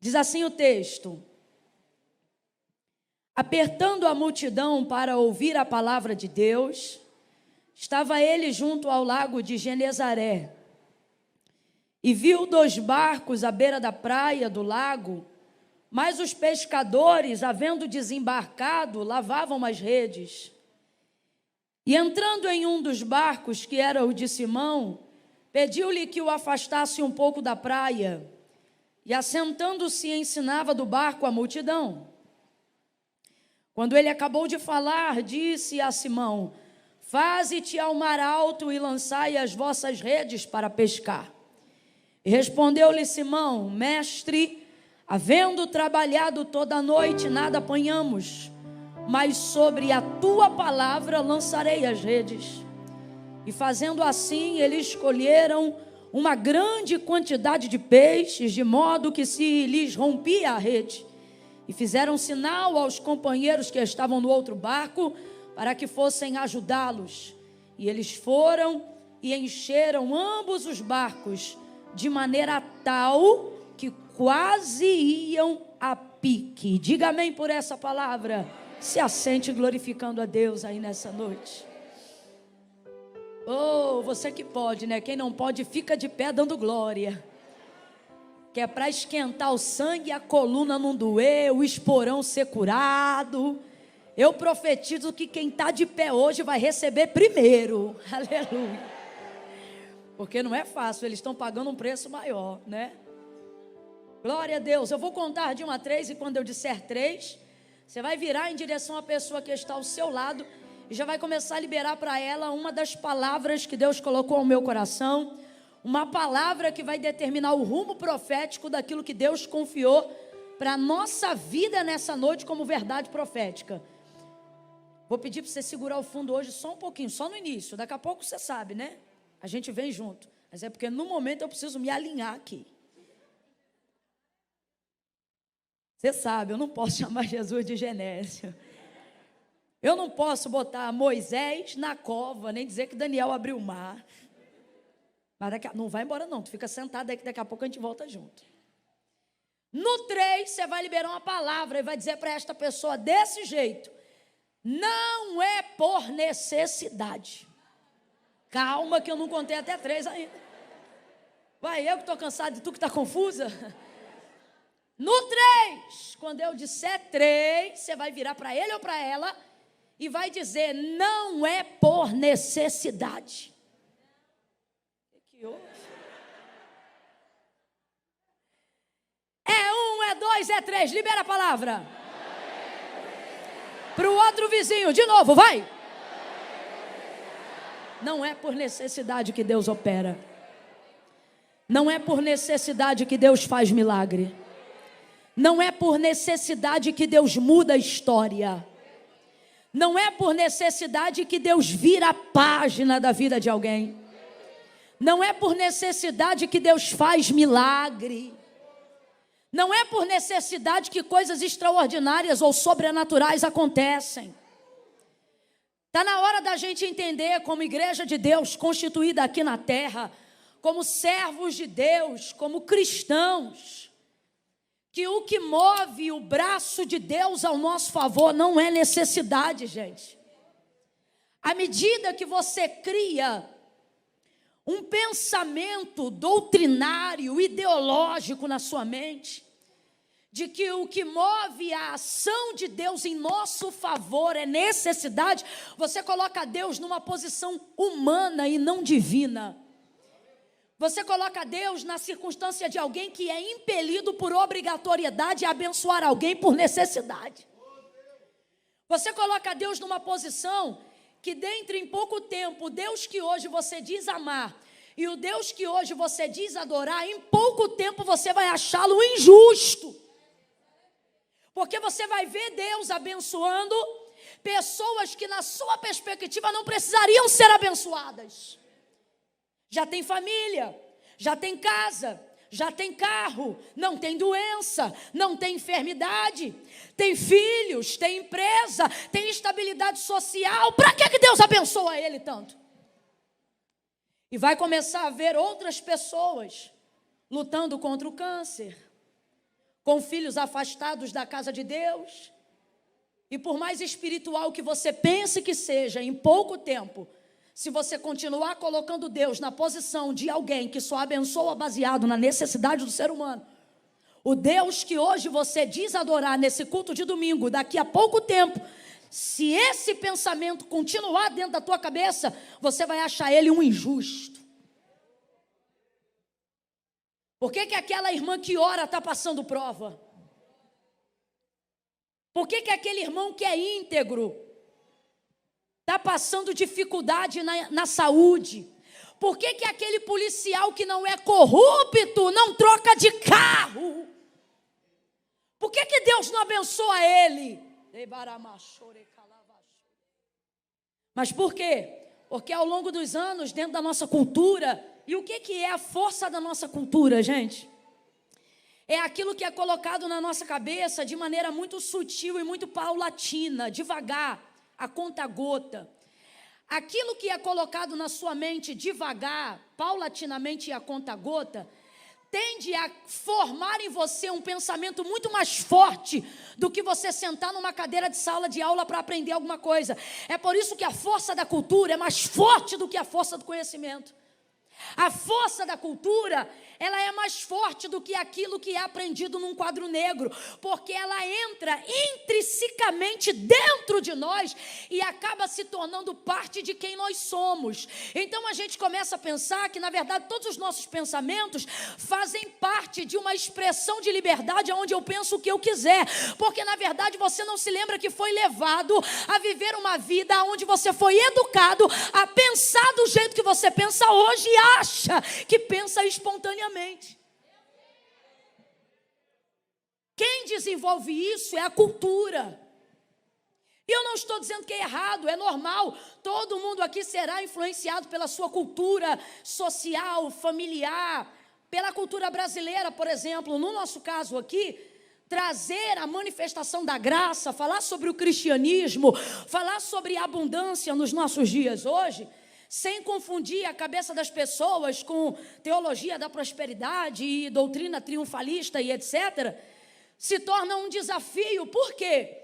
Diz assim o texto: apertando a multidão para ouvir a palavra de Deus, estava ele junto ao lago de Genezaré, e viu 2 barcos à beira da praia do lago, mas os pescadores, havendo desembarcado, lavavam as redes. E entrando em um dos barcos, que era o de Simão, pediu-lhe que o afastasse um pouco da praia, e assentando-se ensinava do barco a multidão. Quando ele acabou de falar, disse a Simão: faze-te ao mar alto e lançai as vossas redes para pescar. E respondeu-lhe Simão: mestre, havendo trabalhado toda a noite, nada apanhamos, mas sobre a tua palavra lançarei as redes. E fazendo assim, eles escolheram uma grande quantidade de peixes, de modo que se lhes rompia a rede. E fizeram sinal aos companheiros que estavam no outro barco, para que fossem ajudá-los. E eles foram e encheram ambos os barcos, de maneira tal que quase iam a pique. Diga amém por essa palavra. Se assente glorificando a Deus aí nessa noite. Oh, você que pode, né? Quem não pode, fica de pé dando glória. Que é para esquentar o sangue e a coluna não doer, o esporão ser curado. Eu profetizo que quem está de pé hoje vai receber primeiro. Aleluia. Porque não é fácil, eles estão pagando um preço maior, né? Glória a Deus. Eu vou contar de 1 a 3 e quando eu disser 3, você vai virar em direção à pessoa que está ao seu lado e já vai começar a liberar para ela uma das palavras que Deus colocou ao meu coração, uma palavra que vai determinar o rumo profético daquilo que Deus confiou para a nossa vida nessa noite como verdade profética. Vou pedir para você segurar o fundo hoje só um pouquinho, só no início, daqui a pouco você sabe, né? A gente vem junto, mas é porque no momento eu preciso me alinhar aqui. Você sabe, eu não posso chamar Jesus de Genésio. Eu não posso botar Moisés na cova, nem dizer que Daniel abriu o mar. Mas não vai embora não, tu fica sentado aí que daqui a pouco a gente volta junto. No 3, você vai liberar uma palavra e vai dizer para esta pessoa desse jeito: não é por necessidade. Calma que eu não contei até 3 ainda. Vai, eu que estou cansado e tu que está confusa. No 3, quando eu disser 3, você vai virar para ele ou para ela e vai dizer: não é por necessidade. Que houve? É 1, é 2, é 3, libera a palavra. Para o outro vizinho, de novo, vai. Não é por necessidade que Deus opera. Não é por necessidade que Deus faz milagre. Não é por necessidade que Deus muda a história. Não é por necessidade que Deus vira a página da vida de alguém. Não é por necessidade que Deus faz milagre. Não é por necessidade que coisas extraordinárias ou sobrenaturais acontecem. Está na hora da gente entender, como igreja de Deus constituída aqui na terra, como servos de Deus, como cristãos, que o que move o braço de Deus ao nosso favor não é necessidade, gente. À medida que você cria um pensamento doutrinário, ideológico na sua mente, de que o que move a ação de Deus em nosso favor é necessidade, você coloca Deus numa posição humana e não divina. Você coloca Deus na circunstância de alguém que é impelido por obrigatoriedade a abençoar alguém por necessidade. Você coloca Deus numa posição que dentre em pouco tempo, o Deus que hoje você diz amar e o Deus que hoje você diz adorar, em pouco tempo você vai achá-lo injusto. Porque você vai ver Deus abençoando pessoas que na sua perspectiva não precisariam ser abençoadas. Já tem família, já tem casa, já tem carro, não tem doença, não tem enfermidade, tem filhos, tem empresa, tem estabilidade social. Para que Deus abençoa ele tanto? E vai começar a ver outras pessoas lutando contra o câncer, com filhos afastados da casa de Deus. E por mais espiritual que você pense que seja, em pouco tempo, se você continuar colocando Deus na posição de alguém que só abençoa baseado na necessidade do ser humano, o Deus que hoje você diz adorar nesse culto de domingo, daqui a pouco tempo, se esse pensamento continuar dentro da tua cabeça, você vai achar ele um injusto. Por que aquela irmã que ora está passando prova? Por que aquele irmão que é íntegro está passando dificuldade na saúde? Por que aquele policial que não é corrupto não troca de carro? Por que Deus não abençoa ele? Mas por quê? Porque ao longo dos anos, dentro da nossa cultura, e o que é a força da nossa cultura, gente? É aquilo que é colocado na nossa cabeça de maneira muito sutil e muito paulatina, devagar, a conta-gota. Aquilo que é colocado na sua mente devagar, paulatinamente e a conta-gota, tende a formar em você um pensamento muito mais forte do que você sentar numa cadeira de sala de aula para aprender alguma coisa. É por isso que a força da cultura é mais forte do que a força do conhecimento. A força da cultura, ela é mais forte do que aquilo que é aprendido num quadro negro, porque ela entra intrinsecamente dentro de nós e acaba se tornando parte de quem nós somos. Então a gente começa a pensar que, na verdade, todos os nossos pensamentos fazem parte de uma expressão de liberdade onde eu penso o que eu quiser, porque na verdade você não se lembra que foi levado a viver uma vida onde você foi educado a pensar do jeito que você pensa hoje e acha que pensa espontaneamente. Quem desenvolve isso é a cultura. E eu não estou dizendo que é errado, é normal. Todo mundo aqui será influenciado pela sua cultura social, familiar, pela cultura brasileira, por exemplo. No nosso caso aqui, trazer a manifestação da graça, falar sobre o cristianismo, falar sobre a abundância nos nossos dias hoje, sem confundir a cabeça das pessoas com teologia da prosperidade e doutrina triunfalista e etc., se torna um desafio. Por quê?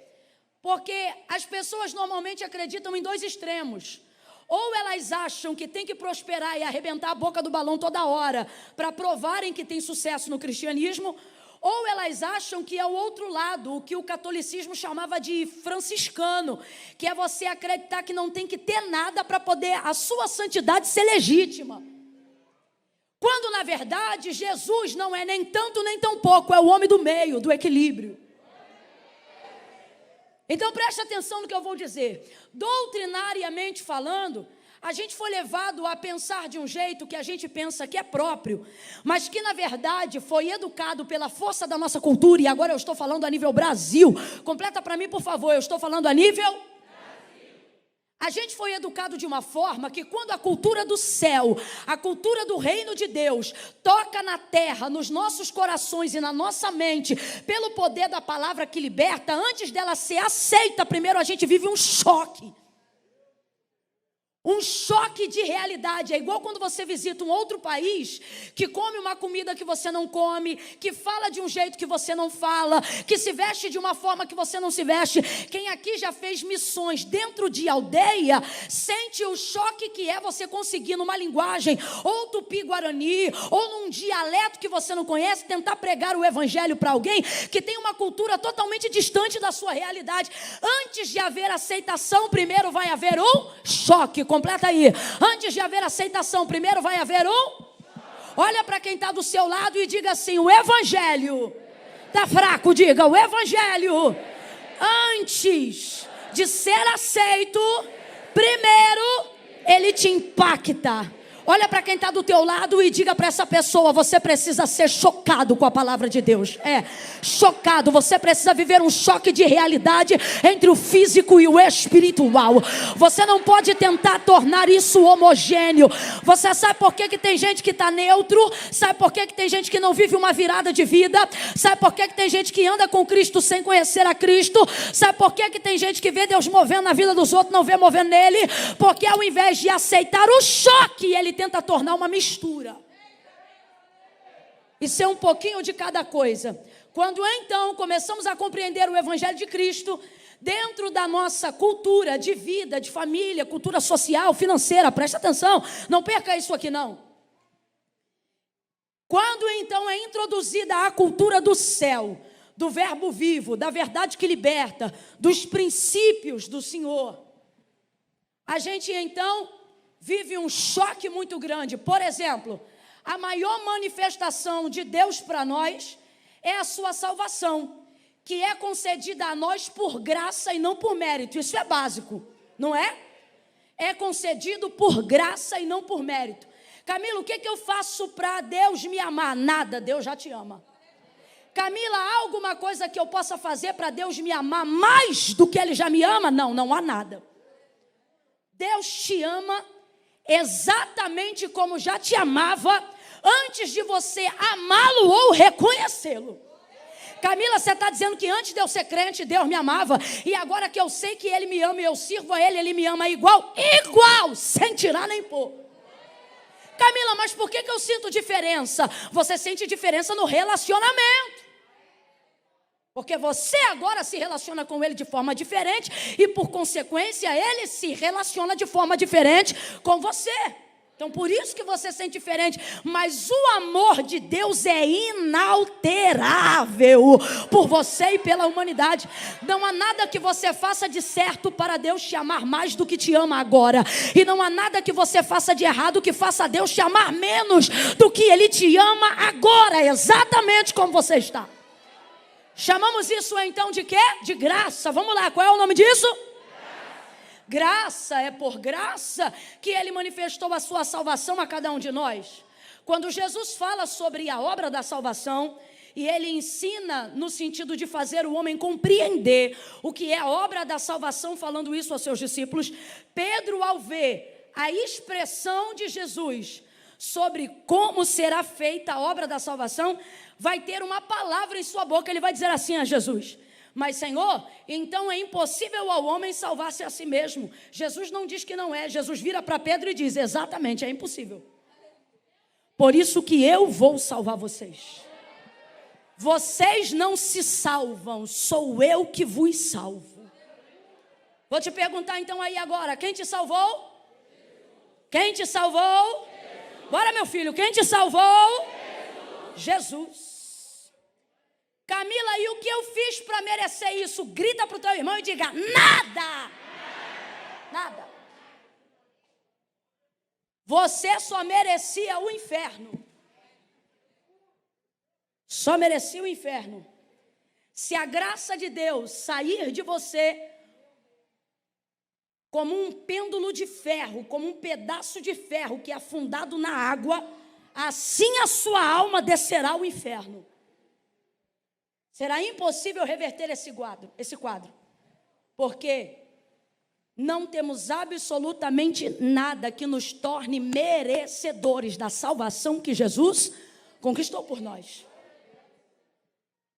Porque as pessoas normalmente acreditam em dois extremos. Ou elas acham que tem que prosperar e arrebentar a boca do balão toda hora para provarem que tem sucesso no cristianismo, ou elas acham que é o outro lado, o que o catolicismo chamava de franciscano, que é você acreditar que não tem que ter nada para poder a sua santidade ser legítima. Quando, na verdade, Jesus não é nem tanto nem tão pouco, é o homem do meio, do equilíbrio. Então preste atenção no que eu vou dizer. Doutrinariamente falando, a gente foi levado a pensar de um jeito que a gente pensa que é próprio, mas que na verdade foi educado pela força da nossa cultura. E agora eu estou falando a nível Brasil. Completa para mim, por favor. Eu estou falando a nível Brasil. A gente foi educado de uma forma que quando a cultura do céu, a cultura do reino de Deus toca na terra, nos nossos corações e na nossa mente, pelo poder da palavra que liberta, antes dela ser aceita, primeiro a gente vive um choque. Um choque de realidade. É igual quando você visita um outro país, que come uma comida que você não come, que fala de um jeito que você não fala, que se veste de uma forma que você não se veste. Quem aqui já fez missões dentro de aldeia, sente o choque que é você conseguir numa linguagem, ou tupi-guarani, ou num dialeto que você não conhece, tentar pregar o evangelho para alguém que tem uma cultura totalmente distante da sua realidade. Antes de haver aceitação, primeiro vai haver um choque. Completa aí. Antes de haver aceitação, primeiro vai haver um. Olha para quem está do seu lado e diga assim: o evangelho está fraco. Diga: o evangelho, antes de ser aceito, primeiro ele te impacta. Olha para quem está do teu lado e diga para essa pessoa: você precisa ser chocado com a palavra de Deus. Chocado. Você precisa viver um choque de realidade entre o físico e o espiritual. Você não pode tentar tornar isso homogêneo. Você sabe por que tem gente que está neutro? Sabe por que tem gente que não vive uma virada de vida? Sabe por que tem gente que anda com Cristo sem conhecer a Cristo? Sabe por que tem gente que vê Deus movendo na vida dos outros, não vê movendo nele? Porque ao invés de aceitar o choque, ele tenta tornar uma mistura. e ser um pouquinho de cada coisa. Quando então começamos a compreender o Evangelho de Cristo dentro da nossa cultura de vida, de família, cultura social, financeira, presta atenção, não perca isso aqui não. Quando então é introduzida a cultura do céu, do verbo vivo, da verdade que liberta, dos princípios do Senhor, a gente então vive um choque muito grande. Por exemplo, a maior manifestação de Deus para nós é a sua salvação, que é concedida a nós por graça e não por mérito. Isso é básico, não é? É concedido por graça e não por mérito. Camila, o que eu faço para Deus me amar? Nada, Deus já te ama. Camila, há alguma coisa que eu possa fazer para Deus me amar mais do que Ele já me ama? Não, não há nada. Deus te ama exatamente como já te amava antes de você amá-lo ou reconhecê-lo. Camila, você está dizendo que antes de eu ser crente, Deus me amava, e agora que eu sei que Ele me ama e eu sirvo a Ele, Ele me ama igual, sem tirar nem pôr. Camila, mas por que eu sinto diferença? Você sente diferença no relacionamento. Porque você agora se relaciona com Ele de forma diferente e, por consequência, Ele se relaciona de forma diferente com você. Então, por isso que você sente diferente. Mas o amor de Deus é inalterável por você e pela humanidade. Não há nada que você faça de certo para Deus te amar mais do que te ama agora. E não há nada que você faça de errado que faça Deus te amar menos do que Ele te ama agora, exatamente como você está. Chamamos isso então de quê? De graça. Vamos lá, qual é o nome disso? Graça, é por graça que Ele manifestou a sua salvação a cada um de nós. Quando Jesus fala sobre a obra da salvação, e Ele ensina no sentido de fazer o homem compreender o que é a obra da salvação, falando isso aos seus discípulos, Pedro, ao ver a expressão de Jesus sobre como será feita a obra da salvação, vai ter uma palavra em sua boca. Ele vai dizer assim a Jesus: mas Senhor, então é impossível ao homem salvar-se a si mesmo. Jesus não diz que não é. Jesus vira para Pedro e diz: exatamente, é impossível. Por isso que eu vou salvar vocês. Vocês não se salvam, sou eu que vos salvo. Vou te perguntar então aí agora: quem te salvou? Quem te salvou? Bora, meu filho, quem te salvou? Jesus. Camila, e o que eu fiz para merecer isso? Grita para o teu irmão e diga: nada. Nada. Você só merecia o inferno. Só merecia o inferno. Se a graça de Deus sair de você como um pêndulo de ferro, como um pedaço de ferro que é afundado na água, assim a sua alma descerá ao inferno. Será impossível reverter esse quadro, porque não temos absolutamente nada que nos torne merecedores da salvação que Jesus conquistou por nós.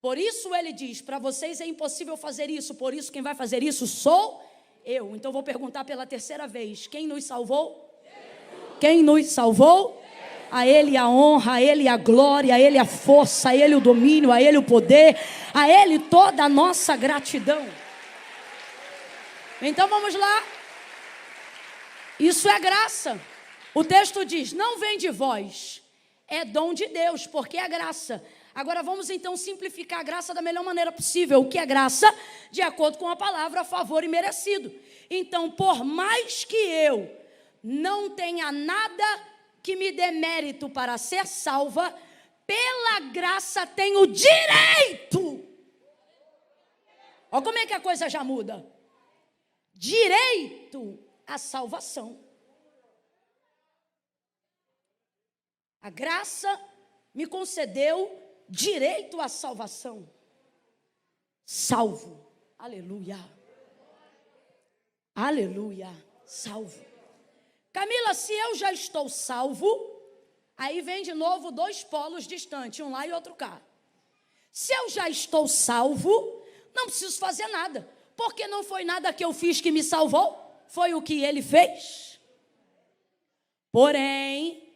Por isso Ele diz: para vocês é impossível fazer isso, por isso quem vai fazer isso sou eu. Então vou perguntar pela terceira vez: quem nos salvou? Jesus. Quem nos salvou? Jesus. A Ele a honra, a Ele a glória, a Ele a força, a Ele o domínio, a Ele o poder, a Ele toda a nossa gratidão. Então vamos lá. Isso é graça. O texto diz: não vem de vós, é dom de Deus, porque é graça. Agora vamos então simplificar a graça da melhor maneira possível. O que é graça? De acordo com a palavra, favor e merecido. Então, por mais que eu não tenha nada que me dê mérito para ser salva, pela graça tenho direito. Olha como é que a coisa já muda. Direito à salvação. A graça me concedeu direito à salvação. Salvo. Aleluia. Aleluia. Salvo. Camila, se eu já estou salvo, aí vem de novo dois polos distantes, um lá e outro cá. Se eu já estou salvo, não preciso fazer nada, porque não foi nada que eu fiz que me salvou, foi o que Ele fez. Porém,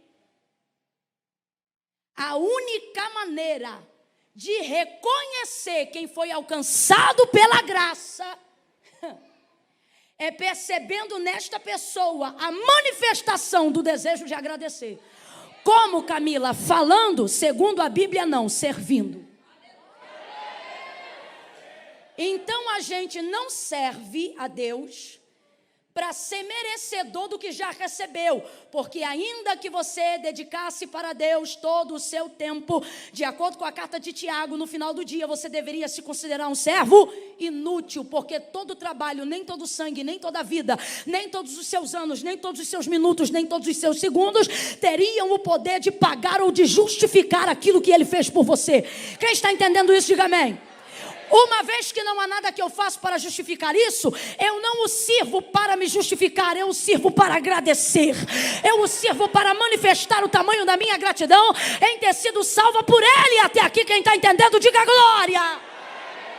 A única maneira de reconhecer quem foi alcançado pela graça é percebendo nesta pessoa a manifestação do desejo de agradecer. Como, Camila? Falando, segundo a Bíblia, não, servindo. Então a gente não serve a Deus para ser merecedor do que já recebeu, porque ainda que você dedicasse para Deus todo o seu tempo, de acordo com a carta de Tiago, no final do dia você deveria se considerar um servo inútil, porque todo trabalho, nem todo sangue, nem toda vida, nem todos os seus anos, nem todos os seus minutos, nem todos os seus segundos, teriam o poder de pagar ou de justificar aquilo que Ele fez por você. Quem está entendendo isso, diga amém. Uma vez que não há nada que eu faço para justificar isso, eu não o sirvo para me justificar, eu o sirvo para agradecer. Eu o sirvo para manifestar o tamanho da minha gratidão em ter sido salva por Ele. Até aqui, quem está entendendo, diga glória.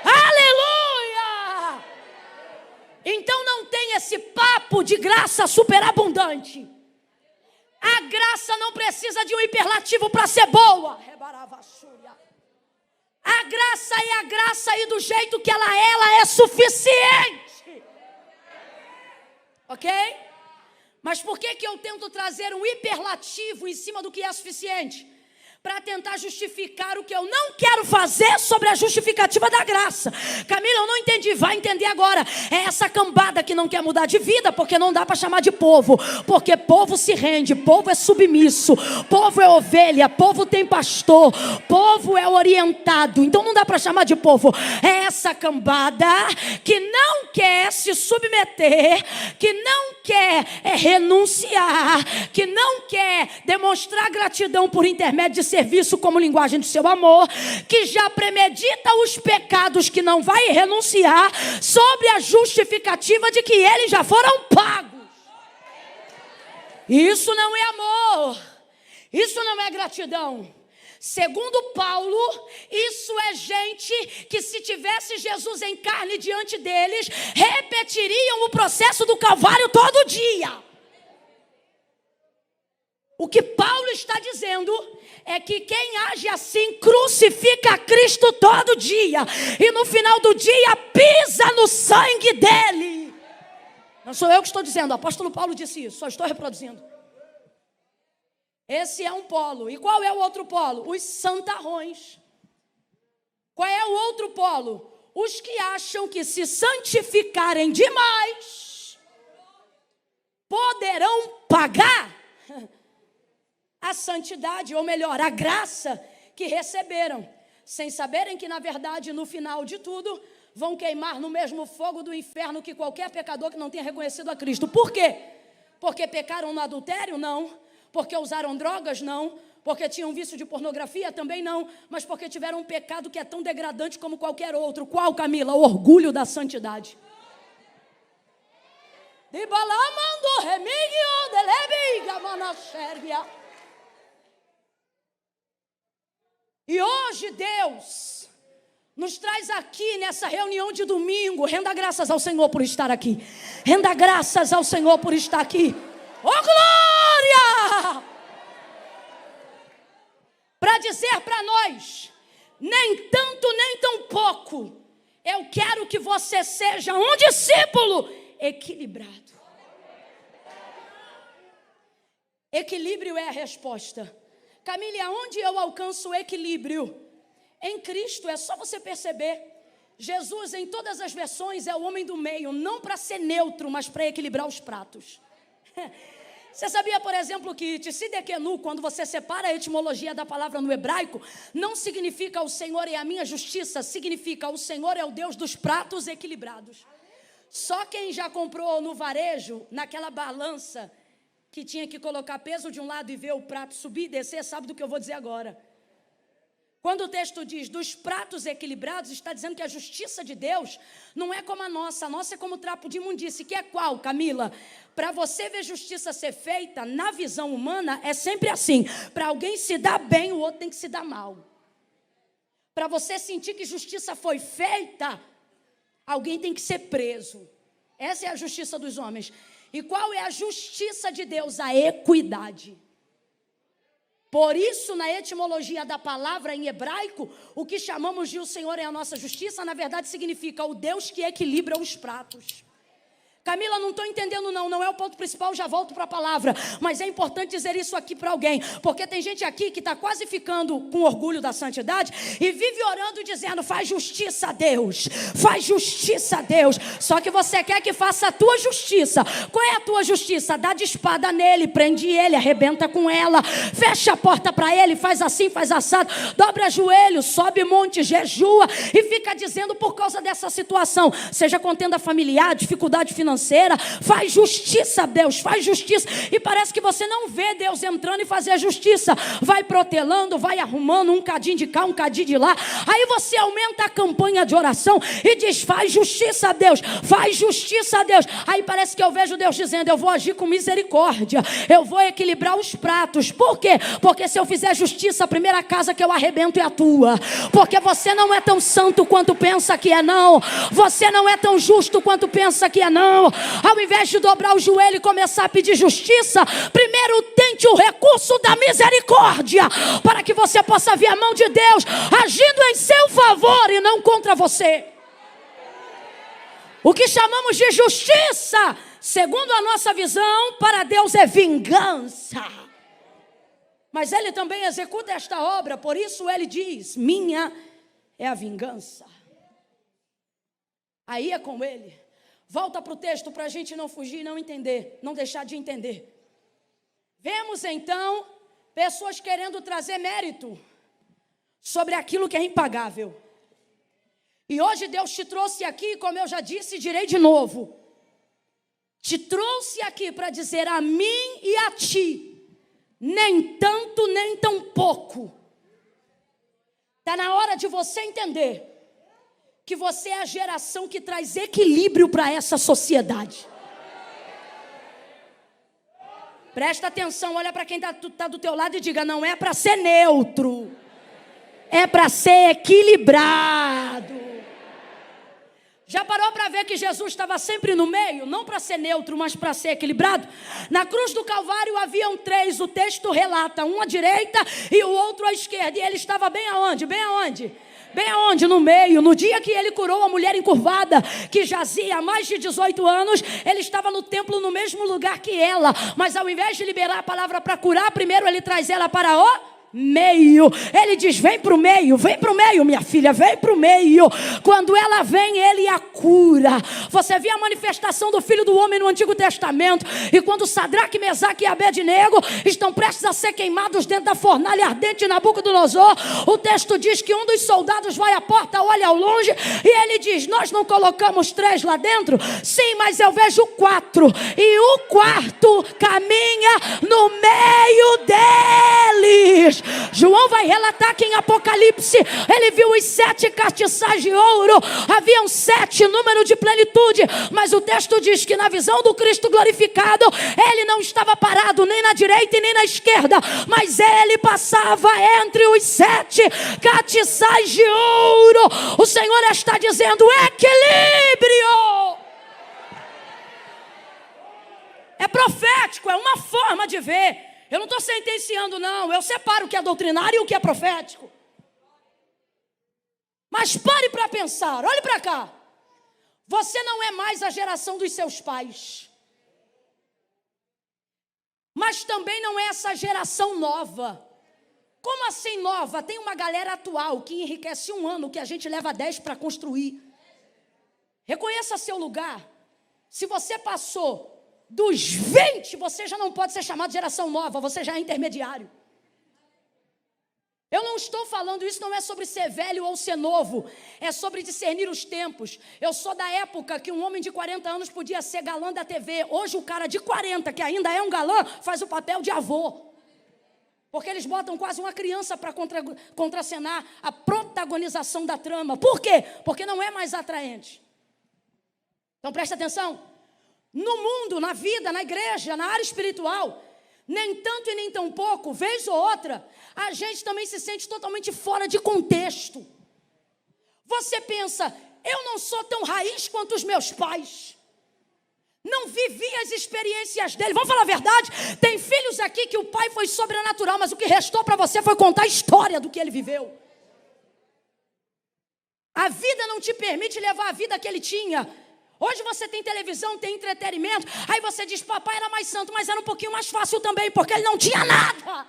Aleluia! Então não tem esse papo de graça superabundante. A graça não precisa de um hiperlativo para ser boa. A graça é a graça e do jeito que ela é suficiente. Ok? Mas por que eu tento trazer um hiperlativo em cima do que é suficiente? Para tentar justificar o que eu não quero fazer sobre a justificativa da graça. Camila, eu não entendi, vai entender agora. É essa cambada que não quer mudar de vida, porque não dá para chamar de povo. Porque povo se rende, povo é submisso, povo é ovelha, povo tem pastor, povo é orientado. Então não dá para chamar de povo. É essa cambada que não quer se submeter, que não quer renunciar, que não quer demonstrar gratidão por intermédio de serviço como linguagem do seu amor, que já premedita os pecados que não vai renunciar sobre a justificativa de que eles já foram pagos. Isso não é amor, isso não é gratidão. Segundo Paulo, isso é gente que, se tivesse Jesus em carne diante deles, repetiriam o processo do Calvário todo dia. O que Paulo está dizendo é que quem age assim crucifica a Cristo todo dia e no final do dia pisa no sangue dele. Não sou eu que estou dizendo, o apóstolo Paulo disse isso, só estou reproduzindo. Esse é um polo. E qual é o outro polo? Os santarrões. Qual é o outro polo? Os que acham que, se santificarem demais, poderão pagar a santidade, ou melhor, a graça que receberam, sem saberem que, na verdade, no final de tudo, vão queimar no mesmo fogo do inferno que qualquer pecador que não tenha reconhecido a Cristo. Por quê? Porque pecaram no adultério? Não. Porque usaram drogas? Não. Porque tinham vício de pornografia? Também não. Mas porque tiveram um pecado que é tão degradante como qualquer outro. Qual, Camila? O orgulho da santidade. E hoje Deus nos traz aqui nessa reunião de domingo. Renda graças ao Senhor por estar aqui. Renda graças ao Senhor por estar aqui. Oh, glória! Para dizer para nós, nem tanto nem tão pouco, eu quero que você seja um discípulo equilibrado. Equilíbrio é a resposta. Camila, aonde eu alcanço o equilíbrio? Em Cristo. É só você perceber. Jesus, em todas as versões, é o homem do meio, não para ser neutro, mas para equilibrar os pratos. Você sabia, por exemplo, que Tsidekenu, quando você separa a etimologia da palavra no hebraico, não significa o Senhor é a minha justiça, significa o Senhor é o Deus dos pratos equilibrados. Só quem já comprou no varejo, naquela balança que tinha que colocar peso de um lado e ver o prato subir e descer, sabe do que eu vou dizer agora. Quando o texto diz dos pratos equilibrados, está dizendo que a justiça de Deus não é como a nossa é como trapo de imundície, que é qual, Camila? Para você ver justiça ser feita, na visão humana, é sempre assim. Para alguém se dar bem, o outro tem que se dar mal. Para você sentir que justiça foi feita, alguém tem que ser preso. Essa é a justiça dos homens. E qual é a justiça de Deus? A equidade. Por isso, na etimologia da palavra em hebraico, o que chamamos de o Senhor é a nossa justiça, na verdade significa o Deus que equilibra os pratos. Camila, não estou entendendo não é o ponto principal, já volto para a palavra. Mas é importante dizer isso aqui para alguém, porque tem gente aqui que está quase ficando com orgulho da santidade e vive orando e dizendo, faz justiça a Deus, faz justiça a Deus. Só que você quer que faça a tua justiça. Qual é a tua justiça? Dá de espada nele, prende ele, arrebenta com ela, fecha a porta para ele, faz assim, faz assado, dobra joelho, sobe monte, jejua e fica dizendo por causa dessa situação, seja contenda familiar, dificuldade financeira, faz justiça a Deus, faz justiça, e parece que você não vê Deus entrando e fazer a justiça, vai protelando, vai arrumando um cadinho de cá, um cadinho de lá, aí você aumenta a campanha de oração e diz, faz justiça a Deus, faz justiça a Deus, aí parece que eu vejo Deus dizendo, eu vou agir com misericórdia, eu vou equilibrar os pratos. Por quê? Porque se eu fizer justiça, a primeira casa que eu arrebento é a tua, porque você não é tão santo quanto pensa que é não, você não é tão justo quanto pensa que é não. Ao invés de dobrar o joelho e começar a pedir justiça, primeiro tente o recurso da misericórdia, para que você possa ver a mão de Deus agindo em seu favor e não contra você. O que chamamos de justiça, segundo a nossa visão, para Deus é vingança. Mas Ele também executa esta obra, por isso Ele diz, minha é a vingança. Aí é com Ele. Volta para o texto para a gente não fugir e não entender, não deixar de entender. Vemos então pessoas querendo trazer mérito sobre aquilo que é impagável. E hoje Deus te trouxe aqui, como eu já disse e direi de novo, te trouxe aqui para dizer a mim e a ti, nem tanto nem tão pouco. Está na hora de você entender que você é a geração que traz equilíbrio para essa sociedade. Presta atenção, olha para quem está do teu lado e diga, não é para ser neutro, é para ser equilibrado. Já parou para ver que Jesus estava sempre no meio? Não para ser neutro, mas para ser equilibrado? Na cruz do Calvário haviam 3, o texto relata, um à direita e o outro à esquerda. E ele estava bem aonde? Bem aonde? Bem aonde? No meio. No dia que ele curou a mulher encurvada, que jazia há mais de 18 anos, ele estava no templo no mesmo lugar que ela. Mas ao invés de liberar a palavra para curar, primeiro ele traz ela para o meio. Ele diz, vem para o meio, minha filha, vem para o meio. Quando ela vem, ele a cura. Você vê a manifestação do Filho do Homem no Antigo Testamento, e quando Sadraque, Mesaque e Abednego estão prestes a ser queimados dentro da fornalha ardente de Nabucodonosor, o texto diz que um dos soldados vai à porta, olha ao longe, e ele diz, nós não colocamos 3 lá dentro? Sim, mas eu vejo 4, e o 4 caminha no meio deles. João vai relatar que em Apocalipse ele viu os 7 castiçais de ouro, haviam 7, número de plenitude, mas o texto diz que na visão do Cristo glorificado, ele não estava parado nem na direita e nem na esquerda, mas ele passava entre os 7 castiçais de ouro. O Senhor está dizendo, equilíbrio. É profético, é uma forma de ver. Eu não estou sentenciando, não. Eu separo o que é doutrinário e o que é profético. Mas pare para pensar. Olhe para cá. Você não é mais a geração dos seus pais. Mas também não é essa geração nova. Como assim nova? Tem uma galera atual que enriquece 1 ano, que a gente leva 10 para construir. Reconheça seu lugar. Se você passou dos 20, você já não pode ser chamado de geração nova, você já é intermediário. Eu não estou falando, isso não é sobre ser velho ou ser novo, é sobre discernir os tempos. Eu sou da época que um homem de 40 anos podia ser galã da TV. Hoje o cara de 40, que ainda é um galã, faz o papel de avô. Porque eles botam quase uma criança para contracenar a protagonização da trama. Por quê? Porque não é mais atraente. Então presta atenção. No mundo, na vida, na igreja, na área espiritual, nem tanto e nem tão pouco, vez ou outra, a gente também se sente totalmente fora de contexto. Você pensa, eu não sou tão raiz quanto os meus pais. não vivia as experiências dele. Vamos falar a verdade? Tem filhos aqui que o pai foi sobrenatural, mas o que restou para você foi contar a história do que ele viveu. A vida não te permite levar a vida que ele tinha. Hoje você tem televisão, tem entretenimento. Aí você diz, papai era mais santo, mas era um pouquinho mais fácil também, porque ele não tinha nada.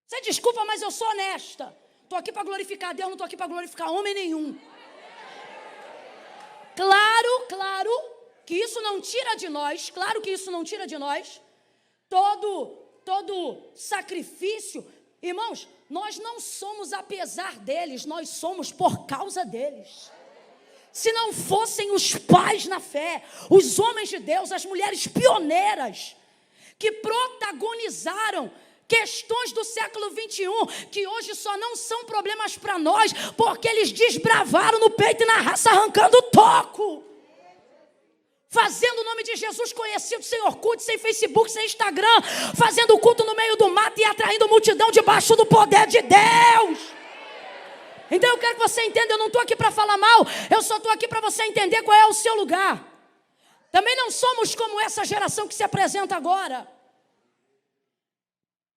Você desculpa, mas eu sou honesta. Estou aqui para glorificar Deus, não estou aqui para glorificar homem nenhum. Claro que isso não tira de nós, todo sacrifício. Irmãos, nós não somos apesar deles, nós somos por causa deles. Se não fossem os pais na fé, os homens de Deus, as mulheres pioneiras, que protagonizaram questões do século 21, que hoje só não são problemas para nós, porque eles desbravaram no peito e na raça, arrancando o toco. Fazendo o nome de Jesus conhecido, sem Orkut, sem Facebook, sem Instagram, fazendo culto no meio do mato e atraindo multidão debaixo do poder de Deus. Então eu quero que você entenda, eu não estou aqui para falar mal, eu só estou aqui para você entender qual é o seu lugar. Também não somos como essa geração que se apresenta agora.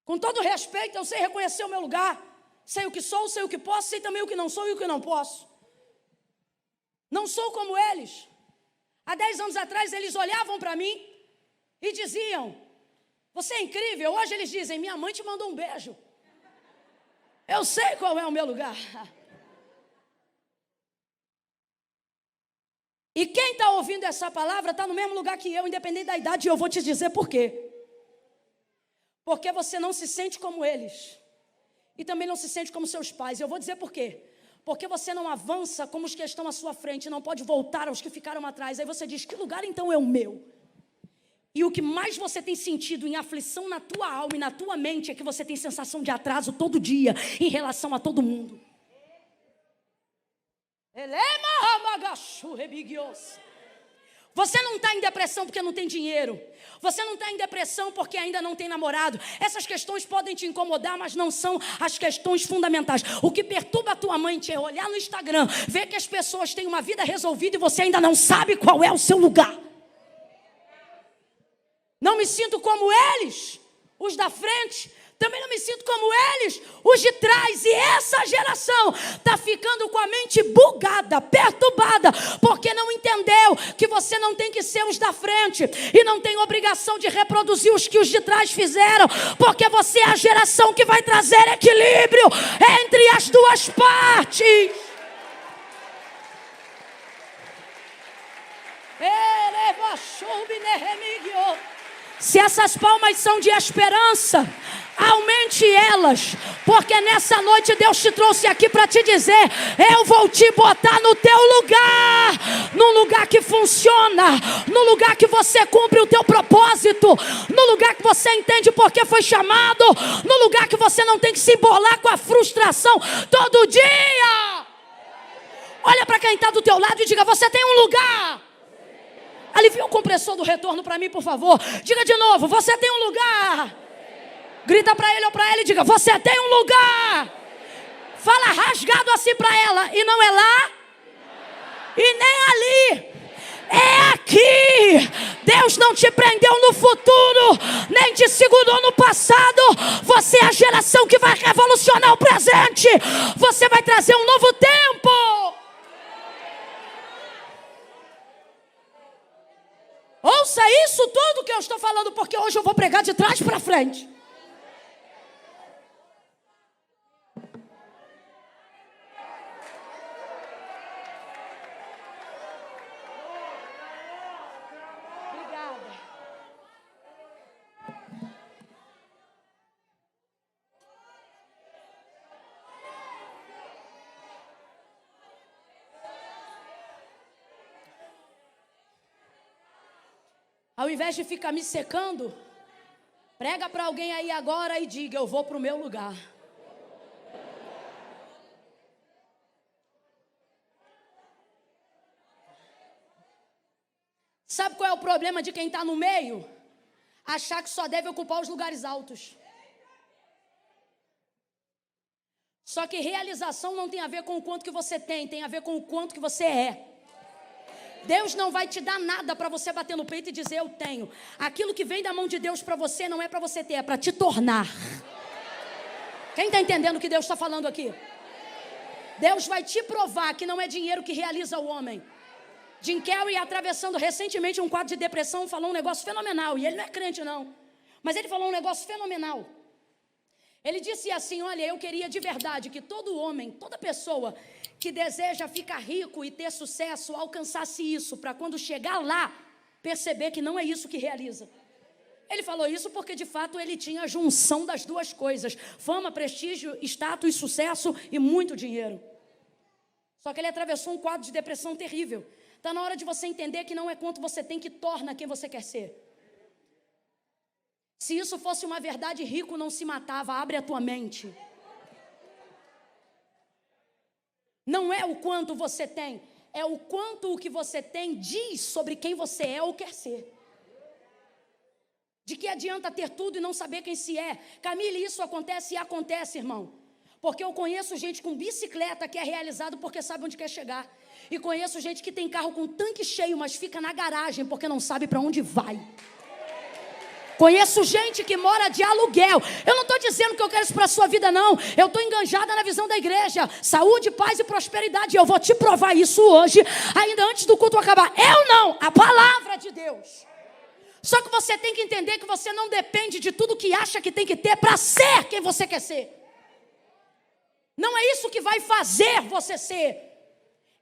Com todo respeito, eu sei reconhecer o meu lugar, sei o que sou, sei o que posso, sei também o que não sou e o que não posso. Não sou como eles. Há 10 anos atrás, eles olhavam para mim e diziam, você é incrível. Hoje eles dizem, minha mãe te mandou um beijo. Eu sei qual é o meu lugar. E quem está ouvindo essa palavra está no mesmo lugar que eu, independente da idade, e eu vou te dizer por quê. Porque você não se sente como eles. E também não se sente como seus pais. Eu vou dizer por quê. Porque você não avança como os que estão à sua frente, não pode voltar aos que ficaram atrás. Aí você diz, que lugar então é o meu? E o que mais você tem sentido em aflição na tua alma e na tua mente é que você tem sensação de atraso todo dia em relação a todo mundo. Você não está em depressão porque não tem dinheiro. Você não está em depressão porque ainda não tem namorado. Essas questões podem te incomodar, mas não são as questões fundamentais. O que perturba a tua mente é olhar no Instagram, ver que as pessoas têm uma vida resolvida e você ainda não sabe qual é o seu lugar. Não me sinto como eles, os da frente. Também não me sinto como eles, os de trás. E essa geração está ficando com a mente bugada, perturbada, porque não entendeu que você não tem que ser os da frente e não tem obrigação de reproduzir os que os de trás fizeram, porque você é a geração que vai trazer equilíbrio entre as duas partes. Se essas palmas são de esperança, aumente elas, porque nessa noite Deus te trouxe aqui para te dizer, eu vou te botar no teu lugar, no lugar que funciona, no lugar que você cumpre o teu propósito, no lugar que você entende porque foi chamado, no lugar que você não tem que se embolar com a frustração todo dia. Olha para quem está do teu lado e diga, você tem um lugar. Alivia o compressor do retorno para mim, por favor. Diga de novo, você tem um lugar. Grita para ele ou para ela e diga, você tem um lugar. Fala rasgado assim para ela. E não é lá e nem ali. É aqui. Deus não te prendeu no futuro, nem te segurou no passado. Você é a geração que vai revolucionar o presente. Você vai trazer um novo tempo. Ouça isso tudo que eu estou falando, porque hoje eu vou pregar de trás para frente. Obrigada. Ao invés de ficar me secando, prega para alguém aí agora e diga, eu vou para o meu lugar. Sabe qual é o problema de quem está no meio? Achar que só deve ocupar os lugares altos. Só que realização não tem a ver com o quanto que você tem a ver com o quanto que você é. Deus não vai te dar nada para você bater no peito e dizer eu tenho. Aquilo que vem da mão de Deus para você não é para você ter, é para te tornar. Quem está entendendo o que Deus está falando aqui? Deus vai te provar que não é dinheiro que realiza o homem. Jim Carrey, atravessando recentemente um quadro de depressão, falou um negócio fenomenal. E ele não é crente não, mas ele falou um negócio fenomenal. Ele disse assim, olha, eu queria de verdade que todo homem, toda pessoa que deseja ficar rico e ter sucesso, alcançasse isso, para quando chegar lá, perceber que não é isso que realiza. Ele falou isso porque de fato ele tinha a junção das duas coisas, fama, prestígio, status, sucesso e muito dinheiro. Só que ele atravessou um quadro de depressão terrível. Está na hora de você entender que não é quanto você tem que torna quem você quer ser. Se isso fosse uma verdade, rico não se matava. Abre a tua mente. Não é o quanto você tem, é o quanto o que você tem diz sobre quem você é ou quer ser. De que adianta ter tudo e não saber quem se é? Camille, isso acontece e acontece, irmão. Porque eu conheço gente com bicicleta que é realizado porque sabe onde quer chegar. E conheço gente que tem carro com tanque cheio, mas fica na garagem porque não sabe para onde vai. Conheço gente que mora de aluguel. Eu não estou dizendo que eu quero isso para a sua vida, não. Eu estou enganjada na visão da igreja. Saúde, paz e prosperidade. Eu vou te provar isso hoje, ainda antes do culto acabar. Eu não, a palavra de Deus. Só que você tem que entender que você não depende de tudo que acha que tem que ter para ser quem você quer ser. Não é isso que vai fazer você ser.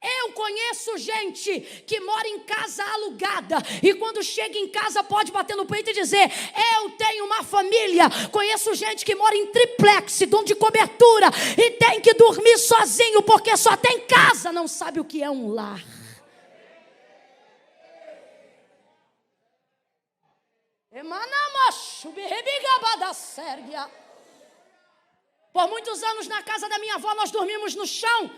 Eu conheço gente que mora em casa alugada e quando chega em casa pode bater no peito e dizer, eu tenho uma família. Conheço gente que mora em triplex, dono de cobertura e tem que dormir sozinho porque só tem casa, não sabe o que é um lar. Por muitos anos na casa da minha avó nós dormimos no chão,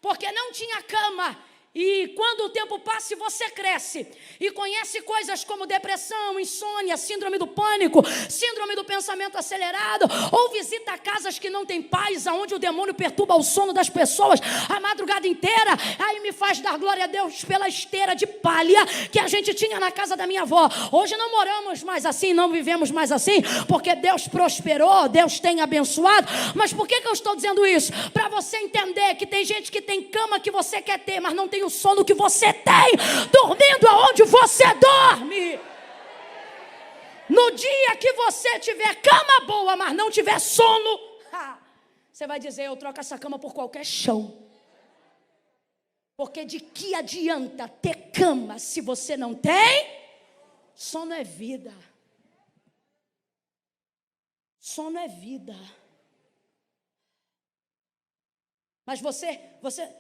porque não tinha cama. E quando o tempo passa e você cresce e conhece coisas como depressão, insônia, síndrome do pânico, síndrome do pensamento acelerado, ou visita casas que não tem paz, aonde o demônio perturba o sono das pessoas a madrugada inteira, aí me faz dar glória a Deus pela esteira de palha que a gente tinha na casa da minha avó. Hoje não moramos mais assim, não vivemos mais assim, porque Deus prosperou, Deus tem abençoado. Mas por que eu estou dizendo isso? Para você entender que tem gente que tem cama que você quer ter, mas não tem o sono que você tem, dormindo aonde você dorme. No dia que você tiver cama boa, mas não tiver sono, você vai dizer, eu troco essa cama por qualquer chão. Porque de que adianta ter cama se você não tem? Sono é vida. Sono é vida. Mas você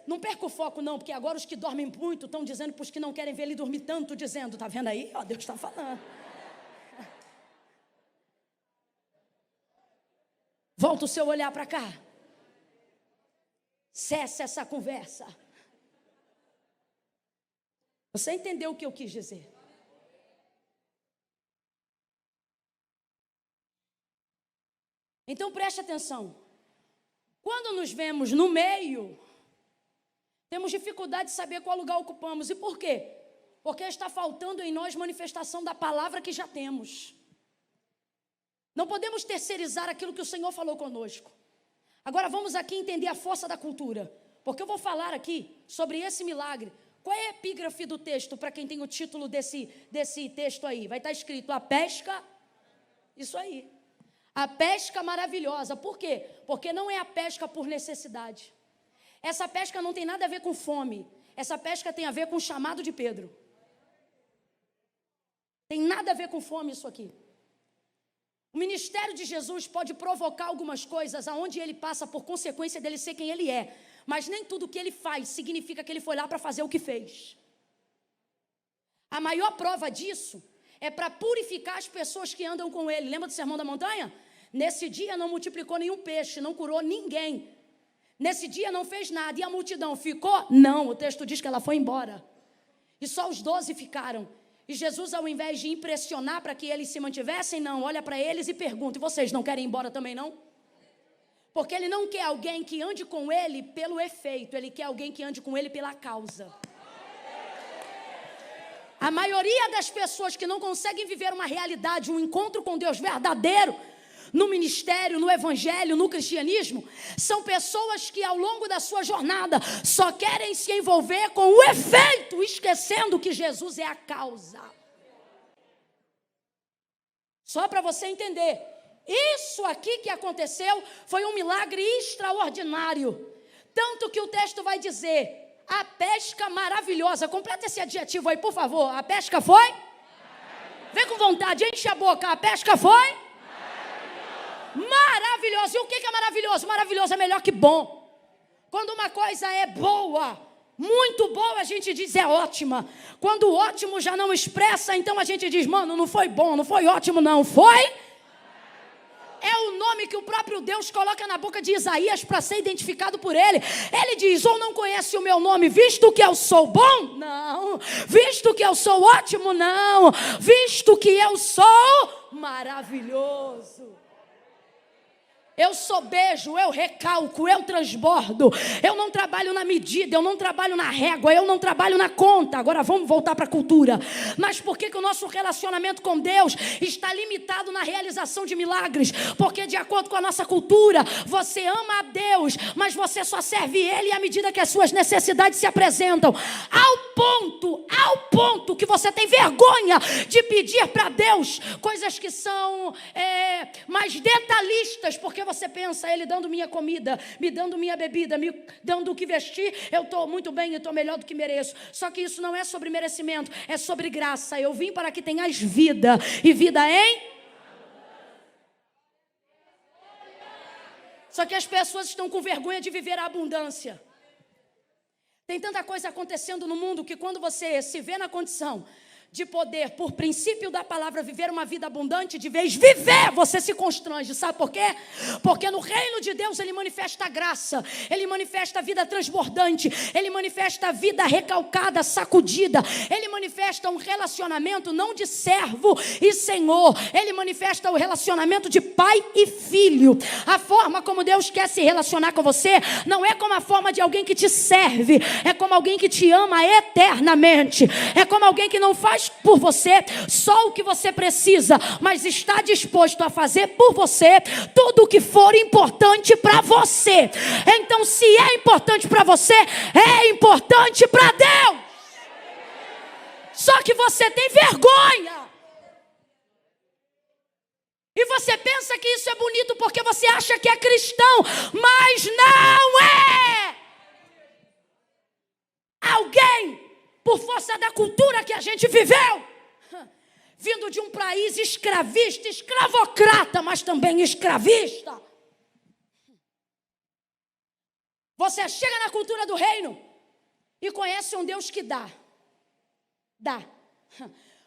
não perca o foco não, porque agora os que dormem muito estão dizendo para os que não querem ver ele dormir tanto, dizendo, tá vendo aí? Ó, Deus está falando. Volta o seu olhar para cá. Cessa essa conversa. Você entendeu o que eu quis dizer? Então preste atenção. Quando nos vemos no meio, temos dificuldade de saber qual lugar ocupamos. E por quê? Porque está faltando em nós manifestação da palavra que já temos. Não podemos terceirizar aquilo que o Senhor falou conosco. Agora vamos aqui entender a força da cultura. Porque eu vou falar aqui sobre esse milagre. Qual é a epígrafe do texto, para quem tem o título desse texto aí? Vai estar escrito, a pesca, isso aí. A pesca maravilhosa. Por quê? Porque não é a pesca por necessidade. Essa pesca não tem nada a ver com fome. Essa pesca tem a ver com o chamado de Pedro. Tem nada a ver com fome isso aqui. O ministério de Jesus pode provocar algumas coisas aonde ele passa por consequência dele ser quem ele é. Mas nem tudo que ele faz significa que ele foi lá para fazer o que fez. A maior prova disso é para purificar as pessoas que andam com ele. Lembra do Sermão da Montanha? Nesse dia não multiplicou nenhum peixe, não curou ninguém. Nesse dia não fez nada. E a multidão ficou? Não, o texto diz que ela foi embora. E só os 12 ficaram. E Jesus, ao invés de impressionar para que eles se mantivessem, não, olha para eles e pergunta, e vocês não querem ir embora também não? Porque ele não quer alguém que ande com ele pelo efeito, ele quer alguém que ande com ele pela causa. A maioria das pessoas que não conseguem viver uma realidade, um encontro com Deus verdadeiro, no ministério, no evangelho, no cristianismo, são pessoas que ao longo da sua jornada só querem se envolver com o efeito, esquecendo que Jesus é a causa. Só para você entender, isso aqui que aconteceu foi um milagre extraordinário. Tanto que o texto vai dizer, a pesca maravilhosa. Completa esse adjetivo aí, por favor. A pesca foi? Vem com vontade, enche a boca. A pesca foi? Maravilhoso. E o que é maravilhoso? Maravilhoso é melhor que bom. Quando uma coisa é boa, muito boa, a gente diz é ótima. Quando o ótimo já não expressa, então a gente diz, mano, não foi bom, não foi ótimo não, foi? É o nome que o próprio Deus coloca na boca de Isaías para ser identificado por ele. Ele diz, ou não conhece o meu nome, visto que eu sou bom? Não. Visto que eu sou ótimo? Não. Visto que eu sou maravilhoso. Eu sobejo, eu recalco, eu transbordo. Eu não trabalho na medida, eu não trabalho na régua, eu não trabalho na conta. Agora vamos voltar para a cultura. Mas por que o nosso relacionamento com Deus está limitado na realização de milagres? Porque de acordo com a nossa cultura, você ama a Deus, mas você só serve Ele à medida que as suas necessidades se apresentam. Ao ponto que você tem vergonha de pedir para Deus coisas que são mais detalhistas, porque você pensa, Ele dando minha comida, me dando minha bebida, me dando o que vestir, eu estou muito bem, eu estou melhor do que mereço. Só que isso não é sobre merecimento, é sobre graça. Eu vim para que tenhas vida, e vida em... Só que as pessoas estão com vergonha de viver a abundância. Tem tanta coisa acontecendo no mundo que quando você se vê na condição de poder, por princípio da palavra, viver uma vida abundante, de vez viver, você se constrange. Sabe por quê? Porque no reino de Deus Ele manifesta a graça, Ele manifesta a vida transbordante, Ele manifesta a vida recalcada, sacudida, Ele manifesta um relacionamento não de servo e senhor, Ele manifesta o relacionamento de pai e filho. A forma como Deus quer se relacionar com você não é como a forma de alguém que te serve, é como alguém que te ama eternamente, é como alguém que não faz por você só o que você precisa, mas está disposto a fazer por você tudo o que for importante para você. Então, se é importante para você, é importante para Deus. Só que você tem vergonha. E você pensa que isso é bonito porque você acha que é cristão, mas não é. Alguém, por força da cultura que a gente viveu, vindo de um país escravista, escravocrata, mas também escravista, você chega na cultura do reino e conhece um Deus que dá.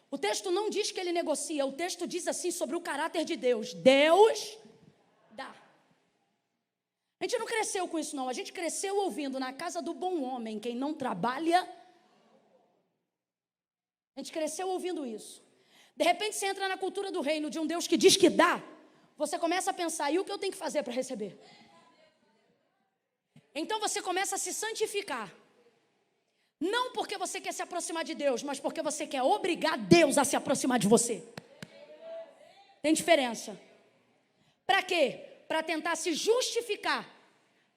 O texto não diz que Ele negocia, o texto diz assim sobre o caráter de Deus. Deus dá. A gente não cresceu com isso não, a gente cresceu ouvindo na casa do bom homem, quem não trabalha. A gente cresceu ouvindo isso. De repente você entra na cultura do reino de um Deus que diz que dá. Você começa a pensar, e o que eu tenho que fazer para receber? Então você começa a se santificar. Não porque você quer se aproximar de Deus, mas porque você quer obrigar Deus a se aproximar de você. Tem diferença. Para quê? Para tentar se justificar.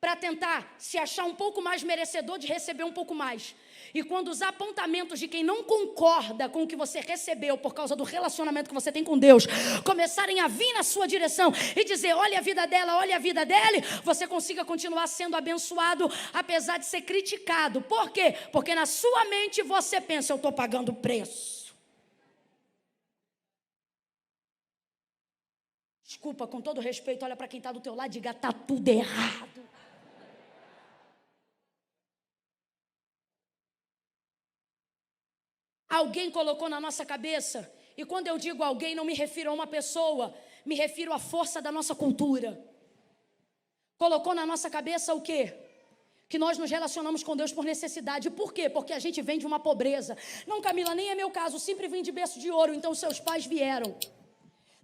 Para tentar se achar um pouco mais merecedor de receber um pouco mais. E quando os apontamentos de quem não concorda com o que você recebeu por causa do relacionamento que você tem com Deus começarem a vir na sua direção e dizer, olha a vida dela, olha a vida dele, você consiga continuar sendo abençoado apesar de ser criticado. Por quê? Porque na sua mente você pensa, eu estou pagando preço. Desculpa, com todo respeito, olha para quem está do teu lado e diga, está tudo errado. Alguém colocou na nossa cabeça, e quando eu digo alguém, não me refiro a uma pessoa, me refiro à força da nossa cultura. Colocou na nossa cabeça o quê? Que nós nos relacionamos com Deus por necessidade. Por quê? Porque a gente vem de uma pobreza. Não, Camila, nem é meu caso, sempre vim de berço de ouro, então seus pais vieram.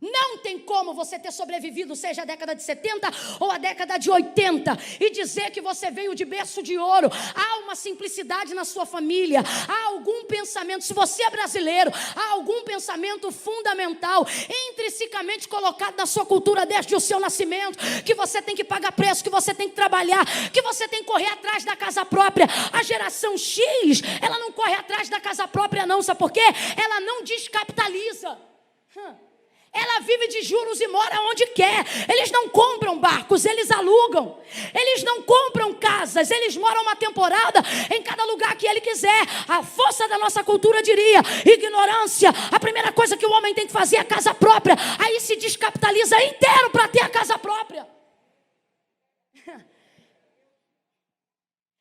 Não tem como você ter sobrevivido, seja a década de 70 ou a década de 80, e dizer que você veio de berço de ouro. Há uma simplicidade na sua família, há algum pensamento, se você é brasileiro, há algum pensamento fundamental, intrinsecamente colocado na sua cultura desde o seu nascimento, que você tem que pagar preço, que você tem que trabalhar, que você tem que correr atrás da casa própria. A geração X, ela não corre atrás da casa própria não, sabe por quê? Ela não descapitaliza. Ela vive de juros e mora onde quer. Eles não compram barcos, eles alugam. Eles não compram casas, eles moram uma temporada em cada lugar que ele quiser. A força da nossa cultura diria: ignorância. A primeira coisa que o homem tem que fazer é a casa própria. Aí se descapitaliza inteiro para ter a casa própria.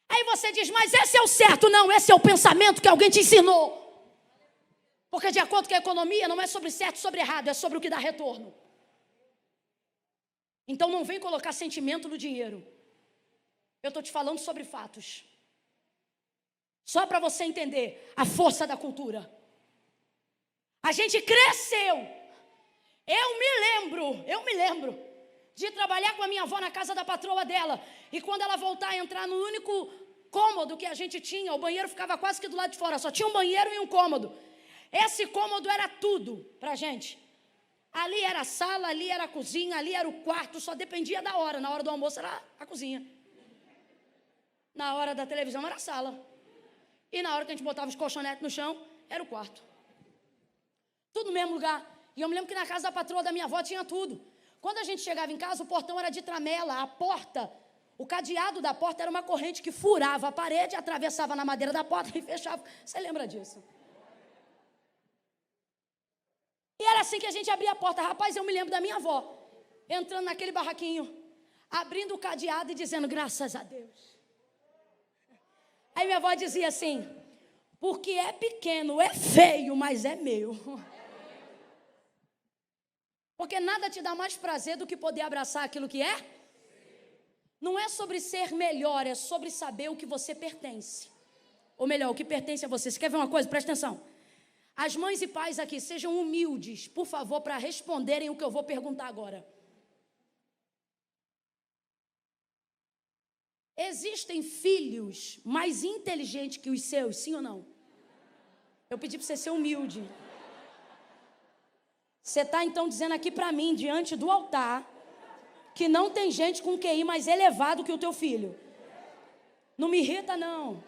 Aí você diz: mas esse é o certo. Não, esse é o pensamento que alguém te ensinou. Porque de acordo com a economia, não é sobre certo e sobre errado, é sobre o que dá retorno. Então não vem colocar sentimento no dinheiro. Eu estou te falando sobre fatos. Só para você entender a força da cultura. A gente cresceu. Eu me lembro de trabalhar com a minha avó na casa da patroa dela. E quando ela voltar a entrar no único cômodo que a gente tinha, o banheiro ficava quase que do lado de fora, só tinha um banheiro e um cômodo. Esse cômodo era tudo pra gente. Ali era a sala, ali era a cozinha, ali era o quarto, só dependia da hora. Na hora do almoço era a cozinha. Na hora da televisão era a sala. E na hora que a gente botava os colchonetes no chão, era o quarto. Tudo no mesmo lugar. E eu me lembro que na casa da patroa da minha avó tinha tudo. Quando a gente chegava em casa, o portão era de tramela, a porta, o cadeado da porta era uma corrente que furava a parede, atravessava na madeira da porta e fechava. Você lembra disso? E era assim que a gente abria a porta. Rapaz, eu me lembro da minha avó entrando naquele barraquinho, abrindo o cadeado e dizendo: graças a Deus. Aí minha avó dizia assim: porque é pequeno, é feio, mas é meu. Porque nada te dá mais prazer do que poder abraçar aquilo que é. Não é sobre ser melhor, é sobre saber o que você pertence. Ou melhor, o que pertence a você. Você quer ver uma coisa? Presta atenção. As mães e pais aqui, sejam humildes, por favor, para responderem o que eu vou perguntar agora. Existem filhos mais inteligentes que os seus, sim ou não? Eu pedi para você ser humilde. Você está então dizendo aqui para mim, diante do altar, que não tem gente com QI mais elevado que o teu filho. Não me irrita, não.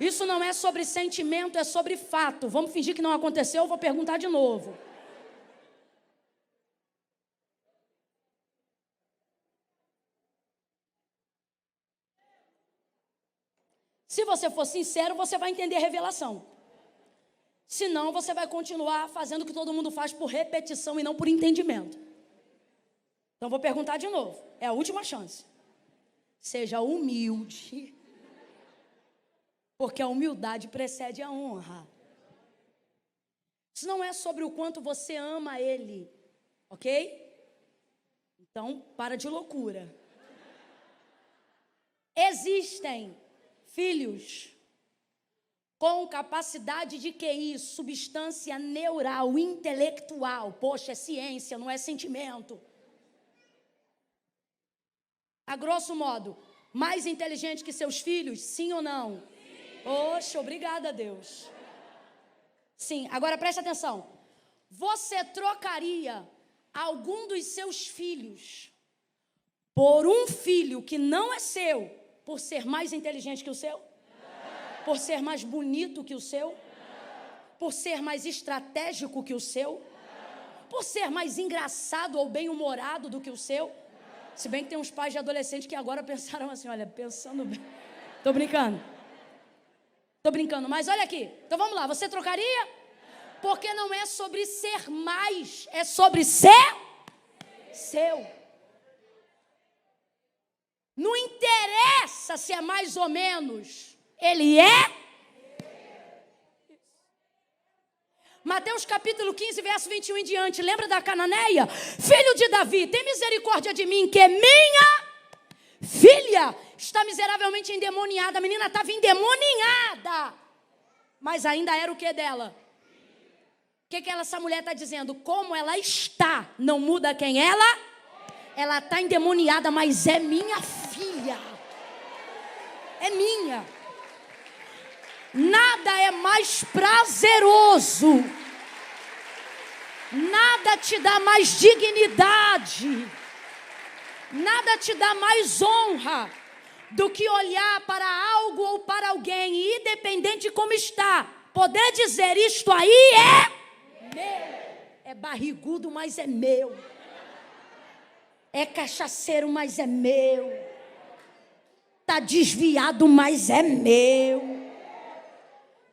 Isso não é sobre sentimento, é sobre fato. Vamos fingir que não aconteceu, eu vou perguntar de novo. Se você for sincero, você vai entender a revelação. Senão, você vai continuar fazendo o que todo mundo faz por repetição e não por entendimento. Então, vou perguntar de novo. É a última chance. Seja humilde. Porque a humildade precede a honra. Isso não é sobre o quanto você ama Ele, ok? Então, para de loucura. Existem filhos com capacidade de QI, substância neural, intelectual. Poxa, é ciência, não é sentimento. A grosso modo, mais inteligente que seus filhos, sim ou não? Poxa, obrigada, Deus. Sim, agora preste atenção. Você trocaria algum dos seus filhos por um filho que não é seu, por ser mais inteligente que o seu? Por ser mais bonito que o seu? Por ser mais estratégico que o seu? Por ser mais engraçado ou bem-humorado do que o seu? Se bem que tem uns pais de adolescentes que agora pensaram assim: olha, pensando bem. Tô brincando, mas olha aqui. Então vamos lá, você trocaria? Porque não é sobre ser mais, é sobre ser seu. Não interessa se é mais ou menos, ele é. Mateus capítulo 15, verso 21 em diante. Lembra da cananeia? Filho de Davi, tem misericórdia de mim, que é minha filha está miseravelmente endemoniada. A menina estava endemoniada, mas ainda era o que dela? que essa mulher está dizendo? Como ela está, não muda quem ela. Ela está endemoniada, mas é minha filha. É minha. Nada é mais prazeroso. Nada te dá mais dignidade. Nada te dá mais honra do que olhar para algo ou para alguém, e independente de como está, poder dizer: isto aí é meu. É barrigudo, mas é meu. É cachaceiro, mas é meu. Está desviado, mas é meu.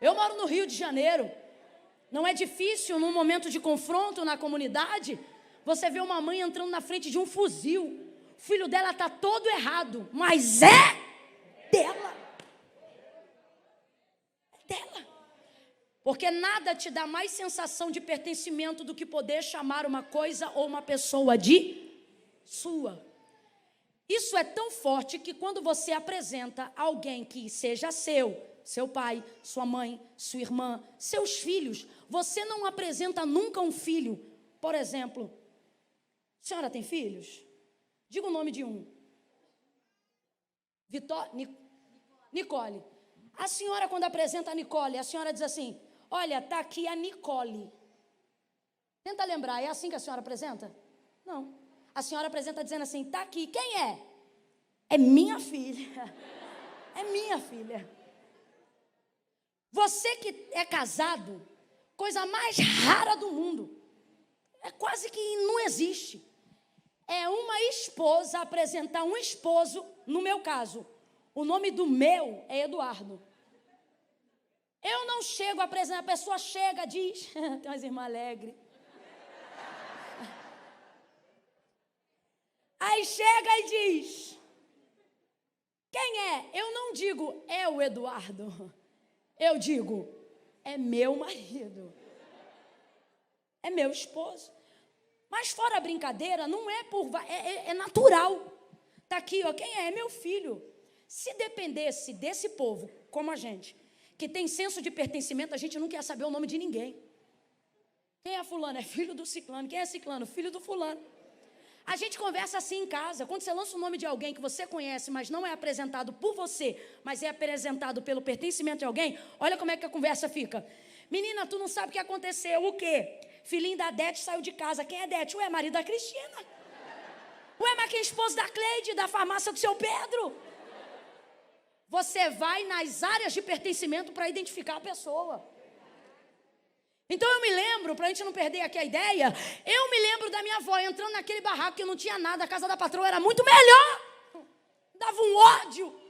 Eu moro no Rio de Janeiro. Não é difícil, num momento de confronto na comunidade, você vê uma mãe entrando na frente de um fuzil. O filho dela está todo errado, mas é dela. É dela. Porque nada te dá mais sensação de pertencimento do que poder chamar uma coisa ou uma pessoa de sua. Isso é tão forte que quando você apresenta alguém que seja seu pai, sua mãe, sua irmã, seus filhos, você não apresenta nunca um filho. Por exemplo, a senhora tem filhos? Diga o nome de um. Nicole. A senhora, quando apresenta a Nicole, a senhora diz assim: olha, está aqui a Nicole. Tenta lembrar, é assim que a senhora apresenta? Não. A senhora apresenta dizendo assim: está aqui, quem é? É minha filha. É minha filha. Você que é casado, coisa mais rara do mundo, é quase que não existe. É uma esposa apresentar um esposo, no meu caso, o nome do meu é Eduardo. Eu não chego a apresentar, a pessoa chega, diz, tem umas irmãs alegres. Aí chega e diz, quem é? Eu não digo, é o Eduardo. Eu digo, é meu marido. É meu esposo. Mas fora a brincadeira, não é por... É natural. Está aqui, ó, quem é? É meu filho. Se dependesse desse povo, como a gente, que tem senso de pertencimento, a gente não quer saber o nome de ninguém. Quem é fulano? É filho do ciclano. Quem é ciclano? Filho do fulano. A gente conversa assim em casa. Quando você lança o nome de alguém que você conhece, mas não é apresentado por você, mas é apresentado pelo pertencimento de alguém, olha como é que a conversa fica. Menina, tu não sabe o que aconteceu. O quê? Filhinho da Dete saiu de casa. Quem é Dete? Ué, marido da Cristina. Ué, mas quem é esposo da Cleide, da farmácia do seu Pedro? Você vai nas áreas de pertencimento para identificar a pessoa. Então eu me lembro, para a gente não perder aqui a ideia, eu me lembro da minha avó entrando naquele barraco que não tinha nada, a casa da patroa era muito melhor. Dava um ódio.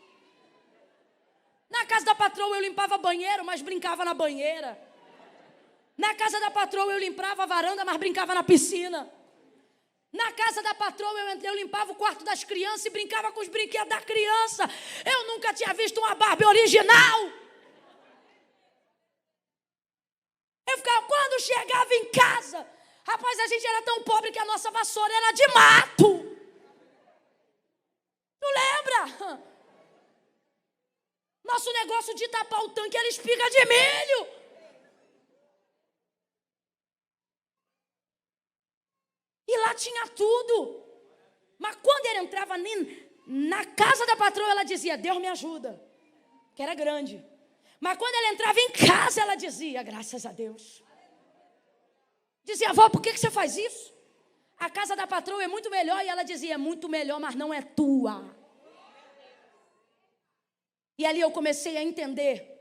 Na casa da patroa eu limpava banheiro, mas brincava na banheira. Na casa da patroa eu limpava a varanda, mas brincava na piscina. Na casa da patroa eu limpava o quarto das crianças e brincava com os brinquedos da criança. Eu nunca tinha visto uma Barbie original. Eu ficava, quando chegava em casa, rapaz, a gente era tão pobre que a nossa vassoura era de mato. Tu lembra? Nosso negócio de tapar o tanque era espiga de milho. E lá tinha tudo. Mas quando ele entrava na casa da patroa, ela dizia, Deus me ajuda. Que era grande. Mas quando ele entrava em casa, ela dizia, graças a Deus. Dizia, avó, por que você faz isso? A casa da patroa é muito melhor. E ela dizia, é muito melhor, mas não é tua. E ali eu comecei a entender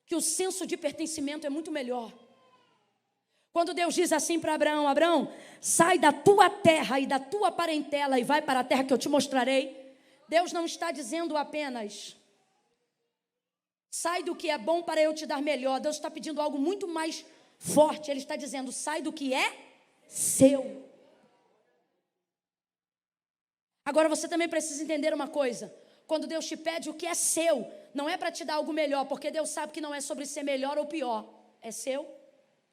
que o senso de pertencimento é muito melhor. Quando Deus diz assim para Abraão, Abraão, sai da tua terra e da tua parentela e vai para a terra que eu te mostrarei. Deus não está dizendo apenas, sai do que é bom para eu te dar melhor. Deus está pedindo algo muito mais forte. Ele está dizendo, sai do que é seu. Agora você também precisa entender uma coisa. Quando Deus te pede o que é seu, não é para te dar algo melhor, porque Deus sabe que não é sobre ser melhor ou pior. É seu.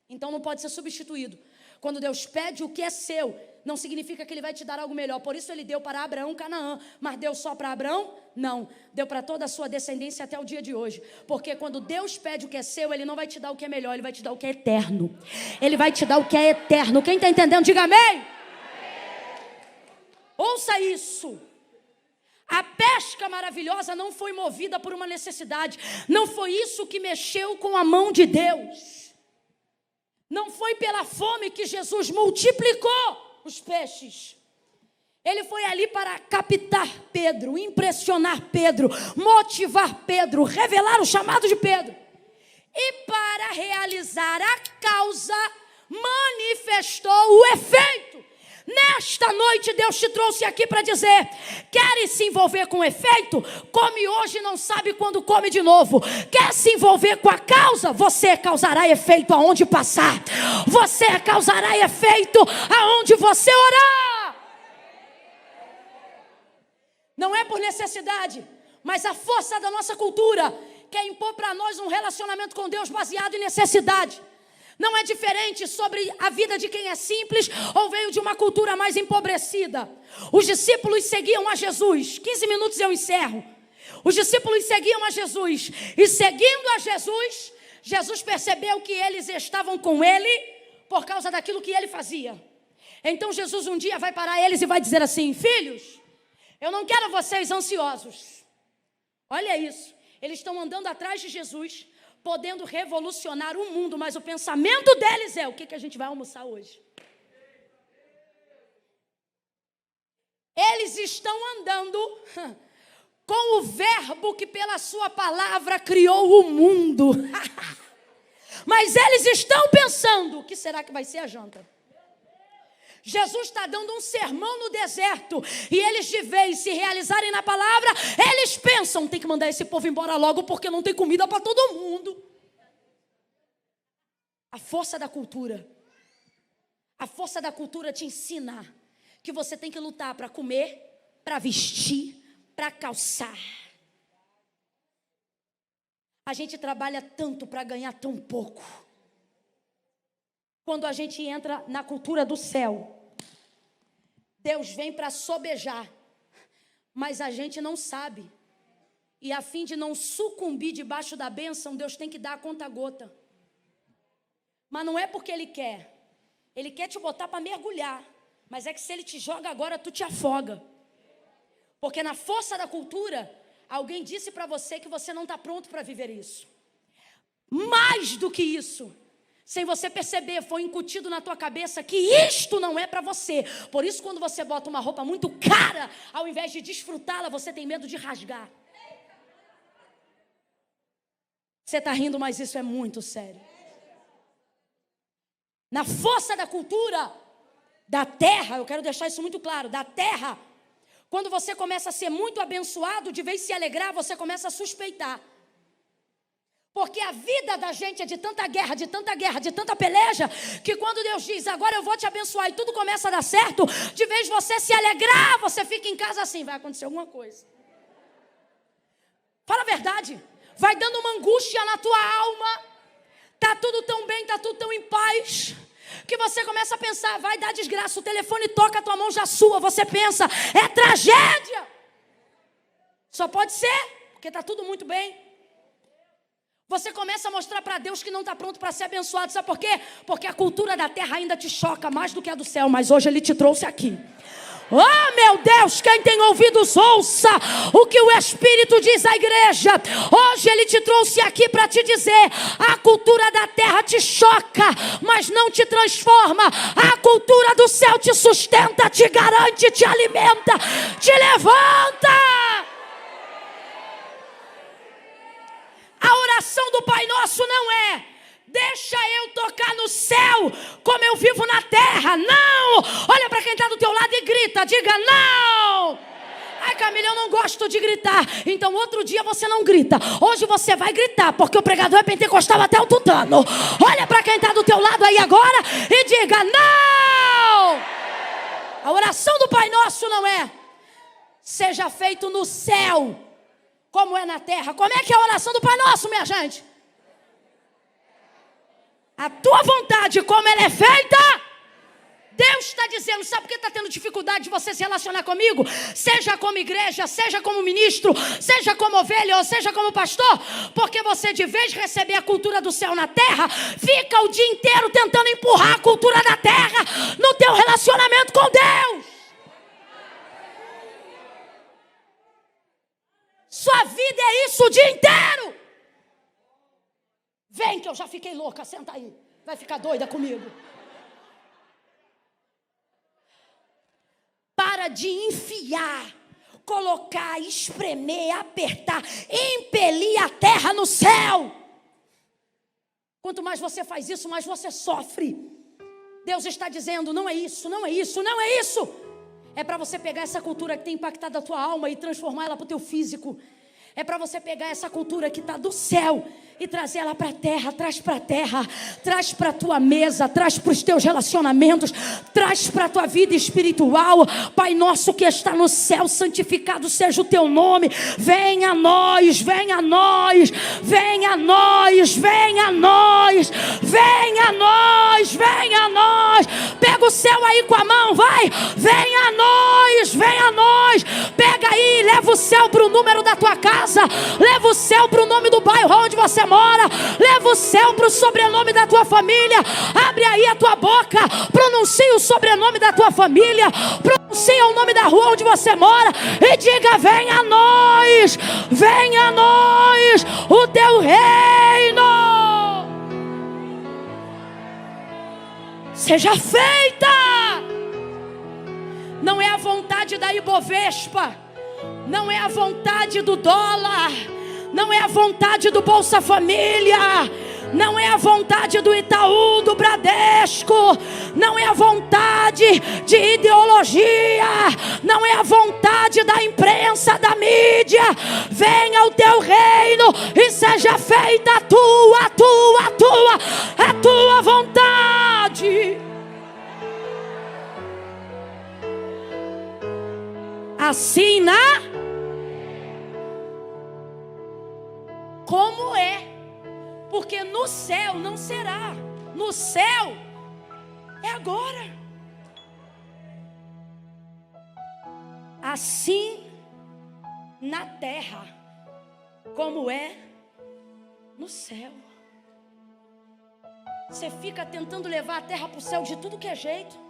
Então não pode ser substituído. Quando Deus pede o que é seu, não significa que Ele vai te dar algo melhor. Por isso Ele deu para Abraão Canaã. Mas deu só para Abraão? Não. Deu para toda a sua descendência até o dia de hoje. Porque quando Deus pede o que é seu, Ele não vai te dar o que é melhor. Ele vai te dar o que é eterno. Ele vai te dar o que é eterno. Quem está entendendo, diga amém. Ouça isso. A pesca maravilhosa não foi movida por uma necessidade. Não foi isso que mexeu com a mão de Deus. Não foi pela fome que Jesus multiplicou os peixes. Ele foi ali para captar Pedro, impressionar Pedro, motivar Pedro, revelar o chamado de Pedro. E para realizar a causa, manifestou o efeito. Nesta noite Deus te trouxe aqui para dizer: quer se envolver com o efeito? Come hoje, não sabe quando come de novo. Quer se envolver com a causa? Você causará efeito aonde passar. Você causará efeito aonde você orar. Não é por necessidade, mas a força da nossa cultura quer impor para nós um relacionamento com Deus baseado em necessidade. Não é diferente sobre a vida de quem é simples ou veio de uma cultura mais empobrecida. Os discípulos seguiam a Jesus. 15 minutos eu encerro. Os discípulos seguiam a Jesus. E seguindo a Jesus, Jesus percebeu que eles estavam com Ele por causa daquilo que Ele fazia. Então Jesus um dia vai parar eles e vai dizer assim: filhos, eu não quero vocês ansiosos. Olha isso. Eles estão andando atrás de Jesus, podendo revolucionar o mundo, mas o pensamento deles é: o que a gente vai almoçar hoje? Eles estão andando com o verbo que pela sua palavra criou o mundo. Mas eles estão pensando: o que será que vai ser a janta? Jesus está dando um sermão no deserto, e eles, de vez se realizarem na palavra, eles pensam: tem que mandar esse povo embora logo, porque não tem comida para todo mundo. A força da cultura. A força da cultura te ensina que você tem que lutar para comer, para vestir, para calçar. A gente trabalha tanto para ganhar tão pouco. Quando a gente entra na cultura do céu, Deus vem para sobejar, mas a gente não sabe. E a fim de não sucumbir debaixo da bênção, Deus tem que dar a conta-gota. Mas não é porque Ele quer te botar para mergulhar, mas é que se Ele te joga agora, tu te afoga. Porque na força da cultura, alguém disse para você que você não está pronto para viver isso. Mais do que isso, sem você perceber, foi incutido na tua cabeça que isto não é para você. Por isso, quando você bota uma roupa muito cara, ao invés de desfrutá-la, você tem medo de rasgar. Você está rindo, mas isso é muito sério. Na força da cultura, da terra, eu quero deixar isso muito claro, da terra, quando você começa a ser muito abençoado, de vez em se alegrar, você começa a suspeitar. Porque a vida da gente é de tanta guerra, de tanta peleja, que quando Deus diz: agora eu vou te abençoar, e tudo começa a dar certo, de vez você se alegrar, você fica em casa assim: vai acontecer alguma coisa. Fala a verdade. Vai dando uma angústia na tua alma. Tá tudo tão bem, tá tudo tão em paz, que você começa a pensar: vai dar desgraça, o telefone toca, a tua mão já sua. Você pensa: é tragédia. Só pode ser, porque tá tudo muito bem. Você começa a mostrar para Deus que não está pronto para ser abençoado. Sabe por quê? Porque a cultura da terra ainda te choca mais do que a do céu. Mas hoje Ele te trouxe aqui. Oh, meu Deus, quem tem ouvidos, ouça o que o Espírito diz à igreja. Hoje Ele te trouxe aqui para te dizer: a cultura da terra te choca, mas não te transforma. A cultura do céu te sustenta, te garante, te alimenta, te levanta. A oração do Pai Nosso não é: deixa eu tocar no céu como eu vivo na terra. Não! Olha para quem está do teu lado e grita, diga não! Ai, Camila, eu não gosto de gritar. Então outro dia você não grita. Hoje você vai gritar, porque o pregador é pentecostal até o tutano. Olha para quem está do teu lado aí agora e diga não! A oração do Pai Nosso não é: seja feito no céu como é na terra. Como é que é a oração do Pai Nosso, minha gente? A tua vontade, como ela é feita Deus está dizendo, sabe por que está tendo dificuldade de você se relacionar comigo? Seja como igreja, seja como ministro, seja como ovelha ou seja como pastor. Porque você, de vez de receber a cultura do céu na terra, fica o dia inteiro tentando empurrar a cultura da terra no teu relacionamento com Deus. Sua vida é isso o dia inteiro. Vem que eu já fiquei louca, senta aí. Vai ficar doida comigo. Para de enfiar, colocar, espremer, apertar, impelir a terra no céu. Quanto mais você faz isso, mais você sofre. Deus está dizendo, não é isso, não é isso, não é isso. É para você pegar essa cultura que tem impactado a tua alma e transformar ela para o teu físico. É para você pegar essa cultura que está do céu e trazer ela para a terra, traz para a tua mesa, traz para os teus relacionamentos, traz para a tua vida espiritual. Pai nosso que está no céu, santificado seja o teu nome. Venha a nós, venha a nós, venha a nós, venha a nós, venha a nós, venha a nós. Pega o céu aí com a mão, vai, venha a nós, venha a nós. Pega aí, leva o céu para o número da tua casa, leva o céu para o nome do bairro onde você mora, leva o céu para o sobrenome da tua família. Abre aí a tua boca, pronuncia o sobrenome da tua família, pronuncia o nome da rua onde você mora e diga, venha a nós o teu reino seja feita. Não é a vontade da Ibovespa, não é a vontade do dólar, não é a vontade do Bolsa Família, não é a vontade do Itaú, do Bradesco, não é a vontade de ideologia, não é a vontade da imprensa, da mídia. Venha o teu reino e seja feita a tua vontade. Assim como é, porque no céu não será, no céu é agora. Assim na terra como é no céu. Você fica tentando levar a terra para o céu de tudo que é jeito.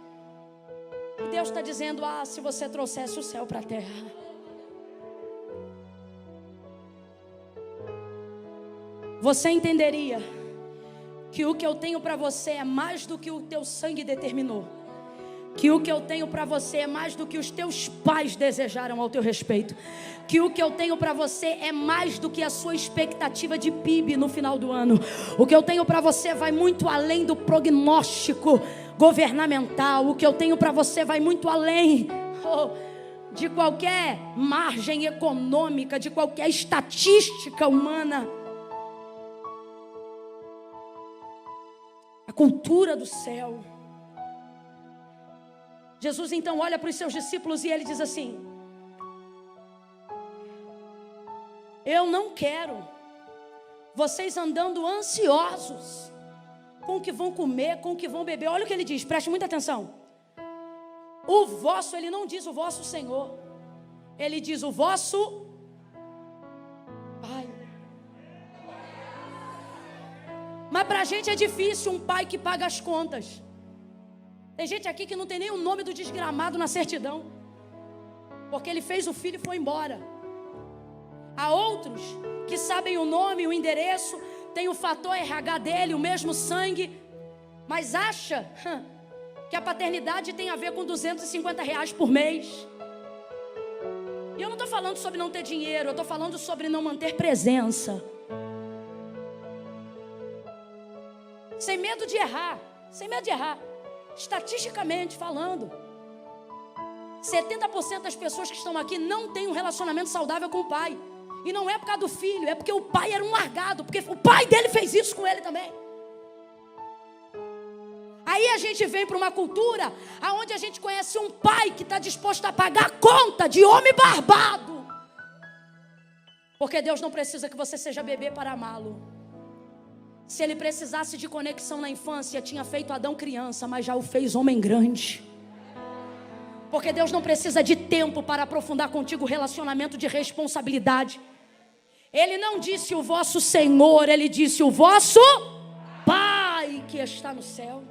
E Deus está dizendo, se você trouxesse o céu para a terra. Você entenderia que o que eu tenho para você é mais do que o teu sangue determinou. Que o que eu tenho para você é mais do que os teus pais desejaram ao teu respeito. Que o que eu tenho para você é mais do que a sua expectativa de PIB no final do ano. O que eu tenho para você vai muito além do prognóstico governamental. O que eu tenho para você vai muito além de qualquer margem econômica, de qualquer estatística humana. A cultura do céu. Jesus então olha para os seus discípulos e ele diz assim: eu não quero vocês andando ansiosos com o que vão comer, com o que vão beber. Olha o que ele diz, preste muita atenção. O vosso, ele não diz o vosso Senhor, ele diz o vosso Pai. Mas para a gente é difícil um pai que paga as contas. Tem gente aqui que não tem nem o nome do desgramado na certidão, porque ele fez o filho e foi embora. Há outros que sabem o nome, o endereço, tem o fator RH dele, o mesmo sangue, mas acha que a paternidade tem a ver com R$250 por mês. E eu não estou falando sobre não ter dinheiro, eu estou falando sobre não manter presença. Sem medo de errar, sem medo de errar. Estatisticamente falando, 70% das pessoas que estão aqui não têm um relacionamento saudável com o pai. E não é por causa do filho, é porque o pai era um largado, porque o pai dele fez isso com ele também. Aí a gente vem para uma cultura onde a gente conhece um pai que está disposto a pagar a conta de homem barbado. Porque Deus não precisa que você seja bebê para amá-lo. Se ele precisasse de conexão na infância, tinha feito Adão criança, mas já o fez homem grande. Porque Deus não precisa de tempo para aprofundar contigo o relacionamento de responsabilidade. Ele não disse o vosso Senhor, ele disse o vosso Pai que está no céu.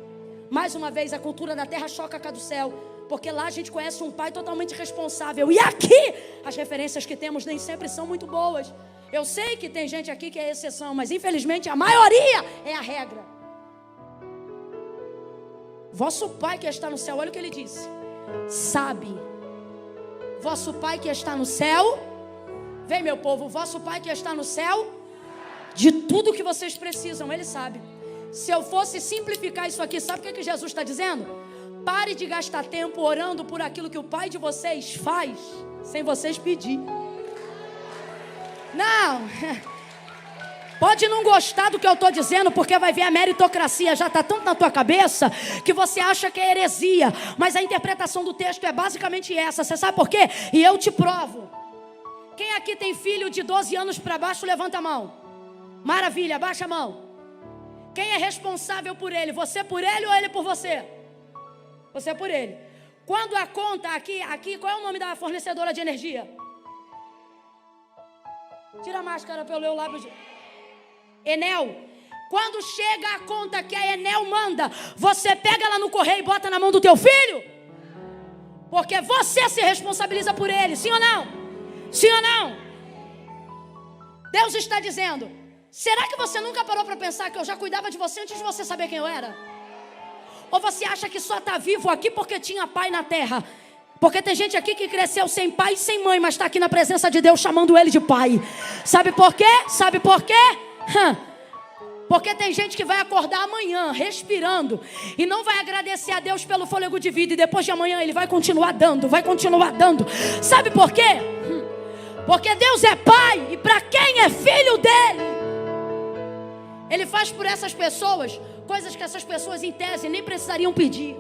Mais uma vez, a cultura da terra choca com a do céu, porque lá a gente conhece um pai totalmente responsável. E aqui, as referências que temos nem sempre são muito boas. Eu sei que tem gente aqui que é exceção, mas infelizmente a maioria é a regra. Vosso Pai que está no céu, olha o que ele disse. Sabe, vosso Pai que está no céu, vem meu povo, vosso Pai que está no céu, de tudo que vocês precisam, ele sabe. Se eu fosse simplificar isso aqui, sabe o que Jesus está dizendo? Pare de gastar tempo orando por aquilo que o Pai de vocês faz, sem vocês pedir. Não, pode não gostar do que eu estou dizendo, porque vai ver a meritocracia já está tanto na tua cabeça, que você acha que é heresia. Mas a interpretação do texto é basicamente essa. Você sabe por quê? E eu te provo. Quem aqui tem filho de 12 anos para baixo, levanta a mão. Maravilha, baixa a mão. Quem é responsável por ele? Você por ele ou ele por você? Você por ele. Quando a conta aqui, qual é o nome da fornecedora de energia? Tira a máscara para eu ler o lábio de... Enel. Quando chega a conta que a Enel manda, você pega ela no correio e bota na mão do teu filho? Porque você se responsabiliza por ele, sim ou não? Sim ou não? Deus está dizendo, será que você nunca parou para pensar que eu já cuidava de você antes de você saber quem eu era? Ou você acha que só está vivo aqui porque tinha pai na terra? Porque tem gente aqui que cresceu sem pai e sem mãe, mas está aqui na presença de Deus chamando ele de pai. Sabe por quê? Sabe por quê? Porque tem gente que vai acordar amanhã respirando e não vai agradecer a Deus pelo fôlego de vida, e depois de amanhã ele vai continuar dando, vai continuar dando. Sabe por quê? Porque Deus é pai, e para quem é filho dele, ele faz por essas pessoas coisas que essas pessoas em tese nem precisariam pedir.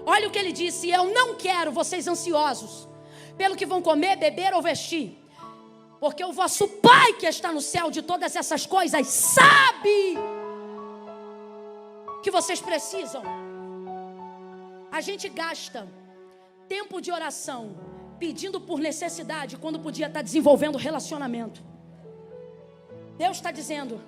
Olha o que ele disse: eu não quero vocês ansiosos pelo que vão comer, beber ou vestir, porque o vosso Pai que está no céu de todas essas coisas sabe que vocês precisam. A gente gasta tempo de oração pedindo por necessidade, quando podia estar desenvolvendo relacionamento. Deus está dizendo,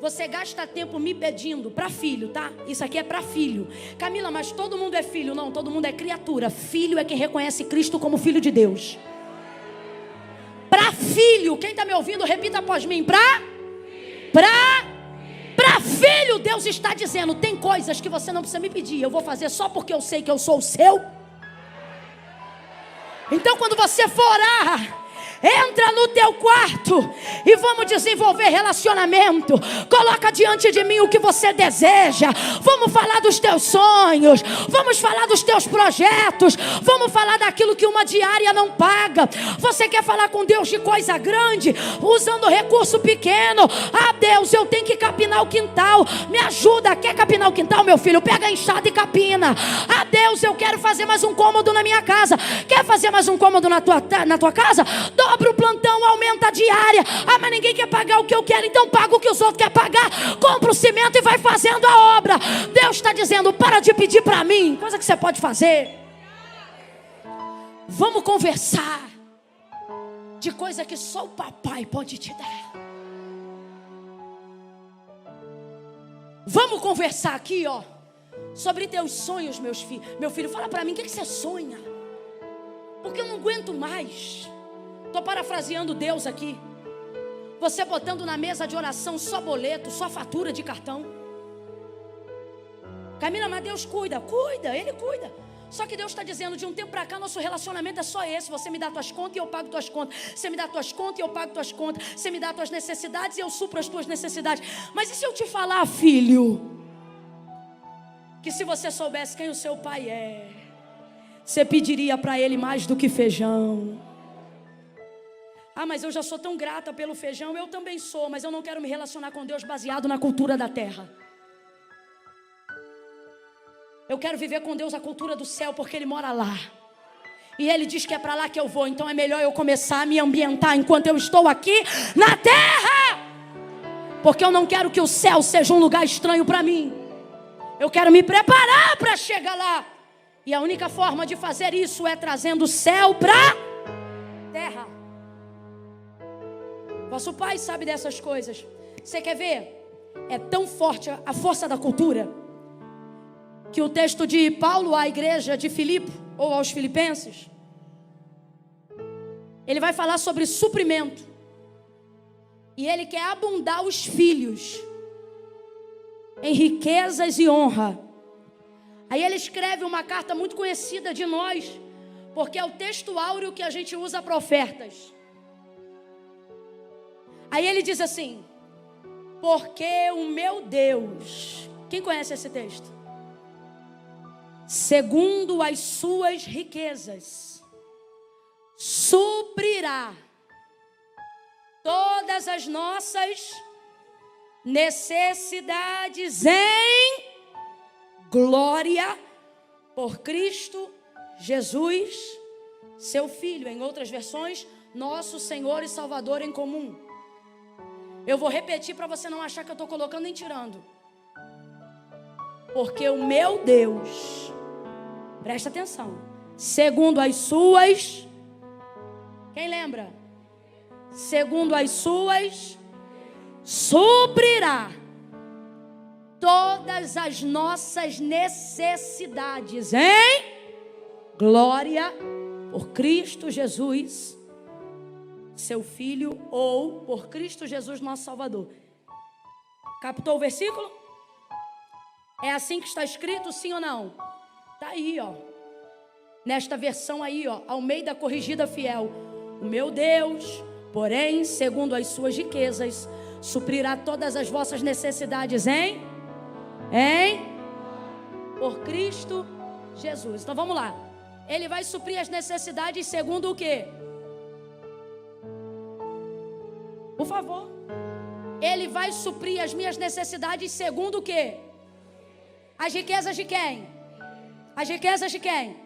você gasta tempo me pedindo para filho, tá? Isso aqui é para filho. Camila, mas todo mundo é filho? Não, todo mundo é criatura. Filho é quem reconhece Cristo como filho de Deus. Para filho, quem está me ouvindo, repita após mim. Para filho, Deus está dizendo, tem coisas que você não precisa me pedir, eu vou fazer só porque eu sei que eu sou o seu. Então quando você for orar, entra no teu quarto e vamos desenvolver relacionamento. Coloca diante de mim o que você deseja. Vamos falar dos teus sonhos, vamos falar dos teus projetos, vamos falar daquilo que uma diária não paga. Você quer falar com Deus de coisa grande, usando recurso pequeno? Ah, Deus, eu tenho que capinar o quintal, me ajuda. Quer capinar o quintal, meu filho? Pega a enxada e capina. Ah, Deus, eu quero fazer mais um cômodo na minha casa. Quer fazer mais um cômodo na tua casa? Dobra o plantão, aumenta a diária. Ah, mas ninguém quer pagar o que eu quero, então paga o que os outros querem pagar. Compra o cimento e vai fazendo a obra. Deus está dizendo, para de pedir para mim, coisa que você pode fazer. Vamos conversar de coisa que só o papai pode te dar. Vamos conversar aqui, ó, sobre teus sonhos, meus filhos. Meu filho, fala para mim, o que você sonha? Porque eu não aguento mais. Estou parafraseando Deus aqui. Você botando na mesa de oração só boleto, só fatura de cartão. Camila, mas Deus cuida, Ele cuida. Só que Deus está dizendo, de um tempo para cá, nosso relacionamento é só esse. Você me dá tuas contas e eu pago tuas contas. Você me dá tuas contas e eu pago tuas contas. Você me dá tuas necessidades e eu supro as tuas necessidades. Mas e se eu te falar, filho, que se você soubesse quem o seu pai é, você pediria para ele mais do que feijão? Ah, mas eu já sou tão grata pelo feijão. Eu também sou, mas eu não quero me relacionar com Deus baseado na cultura da terra. Eu quero viver com Deus a cultura do céu, porque Ele mora lá. E Ele diz que é para lá que eu vou. Então é melhor eu começar a me ambientar enquanto eu estou aqui na terra. Porque eu não quero que o céu seja um lugar estranho para mim. Eu quero me preparar para chegar lá. E a única forma de fazer isso é trazendo o céu para terra. Vosso Pai sabe dessas coisas. Você quer ver? É tão forte a força da cultura, que o texto de Paulo à igreja de Filipe, ou aos filipenses, ele vai falar sobre suprimento. E ele quer abundar os filhos em riquezas e honra. Aí ele escreve uma carta muito conhecida de nós, porque é o texto áureo que a gente usa para ofertas. Aí ele diz assim: porque o meu Deus, quem conhece esse texto? Segundo as suas riquezas, suprirá todas as nossas necessidades em glória por Cristo Jesus, seu Filho. Em outras versões, nosso Senhor e Salvador em comum. Eu vou repetir para você não achar que eu estou colocando nem tirando. Porque o meu Deus, presta atenção, segundo as suas, quem lembra? Segundo as suas, suprirá todas as nossas necessidades em glória por Cristo Jesus, seu Filho, ou por Cristo Jesus, nosso Salvador. Captou o versículo? É assim que está escrito, sim ou não? Está aí, ó. Nesta versão aí, ó, Almeida Corrigida Fiel. O meu Deus, porém, segundo as suas riquezas, suprirá todas as vossas necessidades em por Cristo Jesus. Então vamos lá. Ele vai suprir as necessidades segundo o quê? Por favor. Ele vai suprir as minhas necessidades segundo o quê? As riquezas de quem? As riquezas de quem?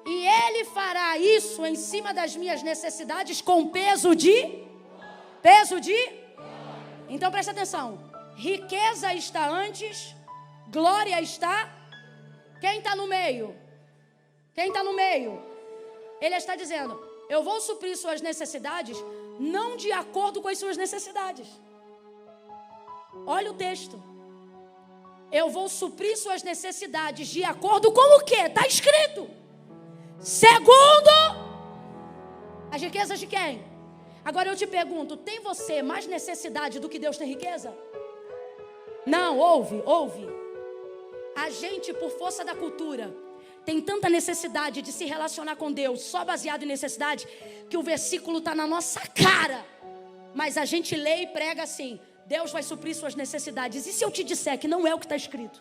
E Ele fará isso em cima das minhas necessidades com peso de? Então presta atenção. Riqueza está antes, glória está. Quem está no meio? Quem está no meio? Ele está dizendo: eu vou suprir suas necessidades não de acordo com as suas necessidades. Olha o texto. Eu vou suprir suas necessidades de acordo com o que? Está escrito. Segundo as riquezas de quem? Agora eu te pergunto, tem você mais necessidade do que Deus tem riqueza? Não, ouve. A gente, por força da cultura, tem tanta necessidade de se relacionar com Deus, só baseado em necessidade, que o versículo está na nossa cara. Mas a gente lê e prega assim: Deus vai suprir suas necessidades. E se eu te disser que não é o que está escrito?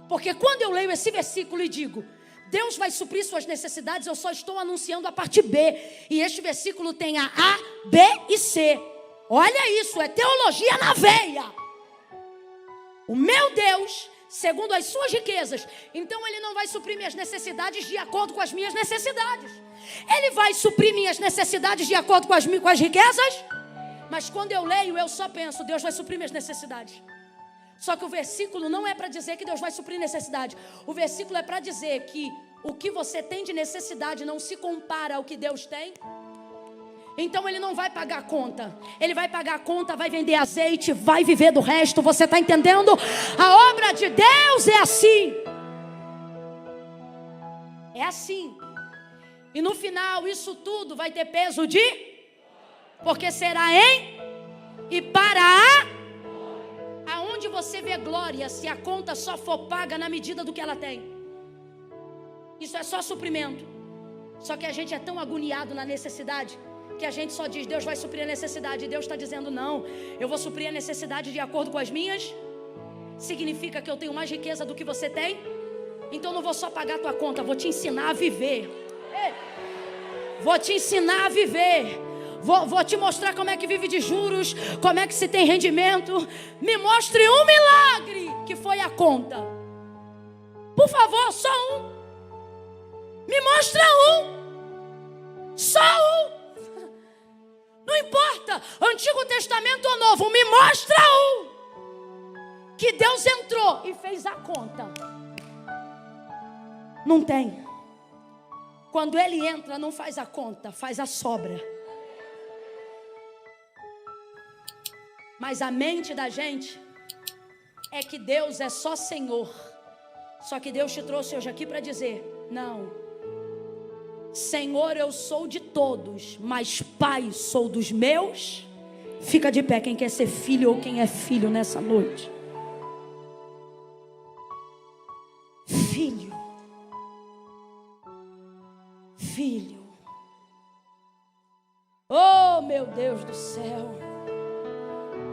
Porque quando eu leio esse versículo e digo: Deus vai suprir suas necessidades, eu só estou anunciando a parte B. E este versículo tem a B e C. Olha isso, é teologia na veia. O meu Deus, segundo as suas riquezas, então Ele não vai suprir minhas necessidades de acordo com as minhas necessidades. Ele vai suprir minhas necessidades de acordo com as riquezas. Mas quando eu leio, eu só penso: Deus vai suprir minhas necessidades. Só que o versículo não é para dizer que Deus vai suprir necessidade. O versículo é para dizer que o que você tem de necessidade não se compara ao que Deus tem. Então Ele não vai pagar a conta. Ele vai pagar a conta, vai vender azeite, vai viver do resto. Você está entendendo? A obra de Deus é assim. É assim. E no final isso tudo vai ter peso de? Porque será em e para aonde você vê glória, se a conta só for paga na medida do que ela tem. Isso é só suprimento. Só que a gente é tão agoniado na necessidade que a gente só diz: Deus vai suprir a necessidade. E Deus está dizendo: não, eu vou suprir a necessidade de acordo com as minhas. Significa que eu tenho mais riqueza do que você tem. Então não vou só pagar a tua conta, vou te ensinar a viver. Vou te ensinar a viver. Vou te mostrar como é que vive de juros, como é que se tem rendimento. Me mostre um milagre que foi a conta. Por favor, só um. Me mostra um. Só um. Não importa, Antigo Testamento ou Novo, me mostra um que Deus entrou e fez a conta. Não tem. Quando Ele entra, não faz a conta, faz a sobra. Mas a mente da gente é que Deus é só Senhor. Só que Deus te trouxe hoje aqui para dizer: não, Senhor, eu sou de todos, mas Pai sou dos meus. Fica de pé quem quer ser filho ou quem é filho nessa noite. Filho. Filho. Oh, meu Deus do céu.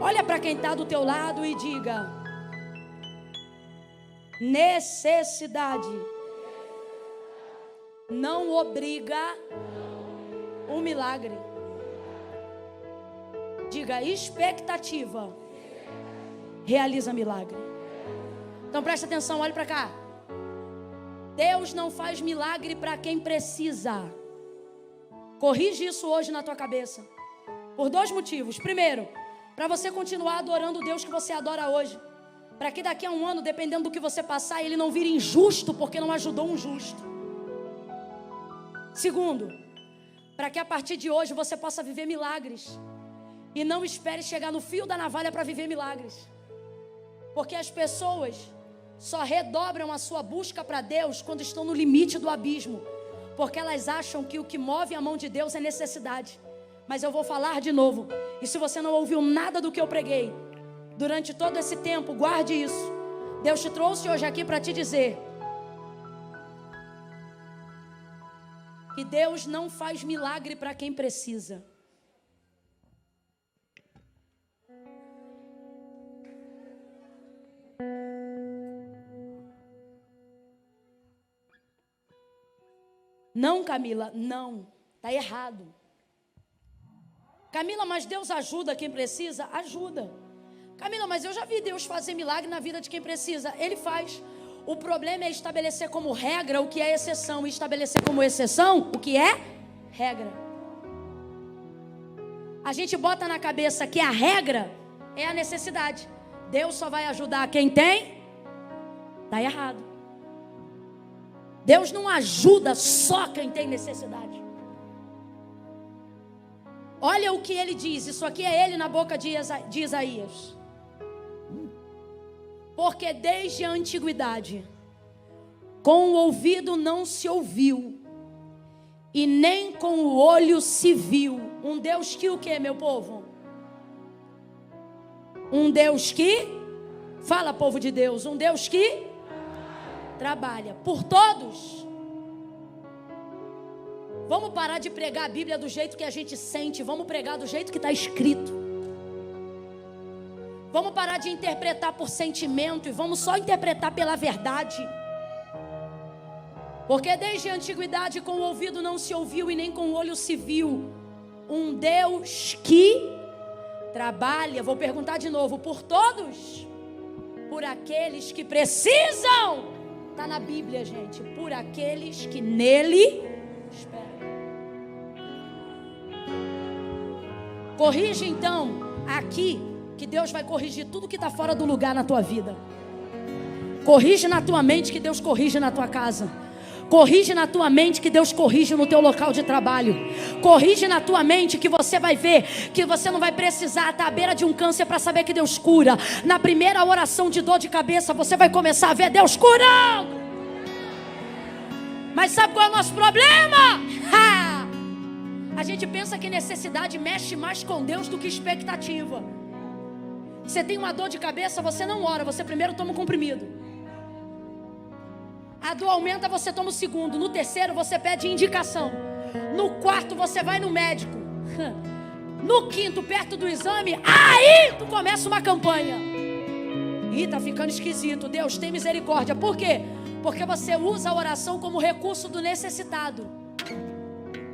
Olha para quem está do teu lado e diga: necessidade não obriga um milagre. Diga: expectativa realiza milagre. Então presta atenção, olha para cá. Deus não faz milagre para quem precisa. Corrige isso hoje na tua cabeça. Por dois motivos. Primeiro, para você continuar adorando o Deus que você adora hoje. Para que daqui a um ano, dependendo do que você passar, ele não vire injusto porque não ajudou um justo. Segundo, para que a partir de hoje você possa viver milagres. E não espere chegar no fio da navalha para viver milagres. Porque as pessoas só redobram a sua busca para Deus quando estão no limite do abismo. Porque elas acham que o que move a mão de Deus é necessidade. Mas eu vou falar de novo. E se você não ouviu nada do que eu preguei durante todo esse tempo, guarde isso. Deus te trouxe hoje aqui para te dizer que Deus não faz milagre para quem precisa. Não, Camila, não. Está errado. Camila, mas Deus ajuda quem precisa? Ajuda. Camila, mas eu já vi Deus fazer milagre na vida de quem precisa. Ele faz. O problema é estabelecer como regra o que é exceção e estabelecer como exceção o que é regra. A gente bota na cabeça que a regra é a necessidade. Deus só vai ajudar quem tem. Está errado. Deus não ajuda só quem tem necessidade. Olha o que ele diz. Isso aqui é ele na boca de Isaías. Porque desde a antiguidade, com o ouvido não se ouviu, e nem com o olho se viu. Um Deus que o quê, meu povo? Um Deus que... Fala, povo de Deus. Um Deus que... trabalha por todos. Vamos parar de pregar a Bíblia do jeito que a gente sente. Vamos pregar do jeito que está escrito. Vamos parar de interpretar por sentimento e vamos só interpretar pela verdade. Porque desde a antiguidade com o ouvido não se ouviu e nem com o olho se viu um Deus que trabalha, vou perguntar de novo, por todos, por aqueles que precisam. Está na Bíblia, gente. Por aqueles que nele esperam. Corrige então aqui, que Deus vai corrigir tudo que está fora do lugar na tua vida. Corrige na tua mente, que Deus corrige na tua casa. Corrige na tua mente, que Deus corrige no teu local de trabalho. Corrige na tua mente, que você vai ver que você não vai precisar estar à beira de um câncer para saber que Deus cura. Na primeira oração de dor de cabeça, você vai começar a ver Deus curando. Mas sabe qual é o nosso problema? A gente pensa que necessidade mexe mais com Deus do que expectativa. Você tem uma dor de cabeça, você não ora, você primeiro toma um comprimido. A dor aumenta, você toma o segundo. No terceiro, você pede indicação. No quarto, você vai no médico. No quinto, perto do exame, aí tu começa uma campanha. Ih, tá ficando esquisito. Deus, tem misericórdia. Por quê? Porque você usa a oração como recurso do necessitado.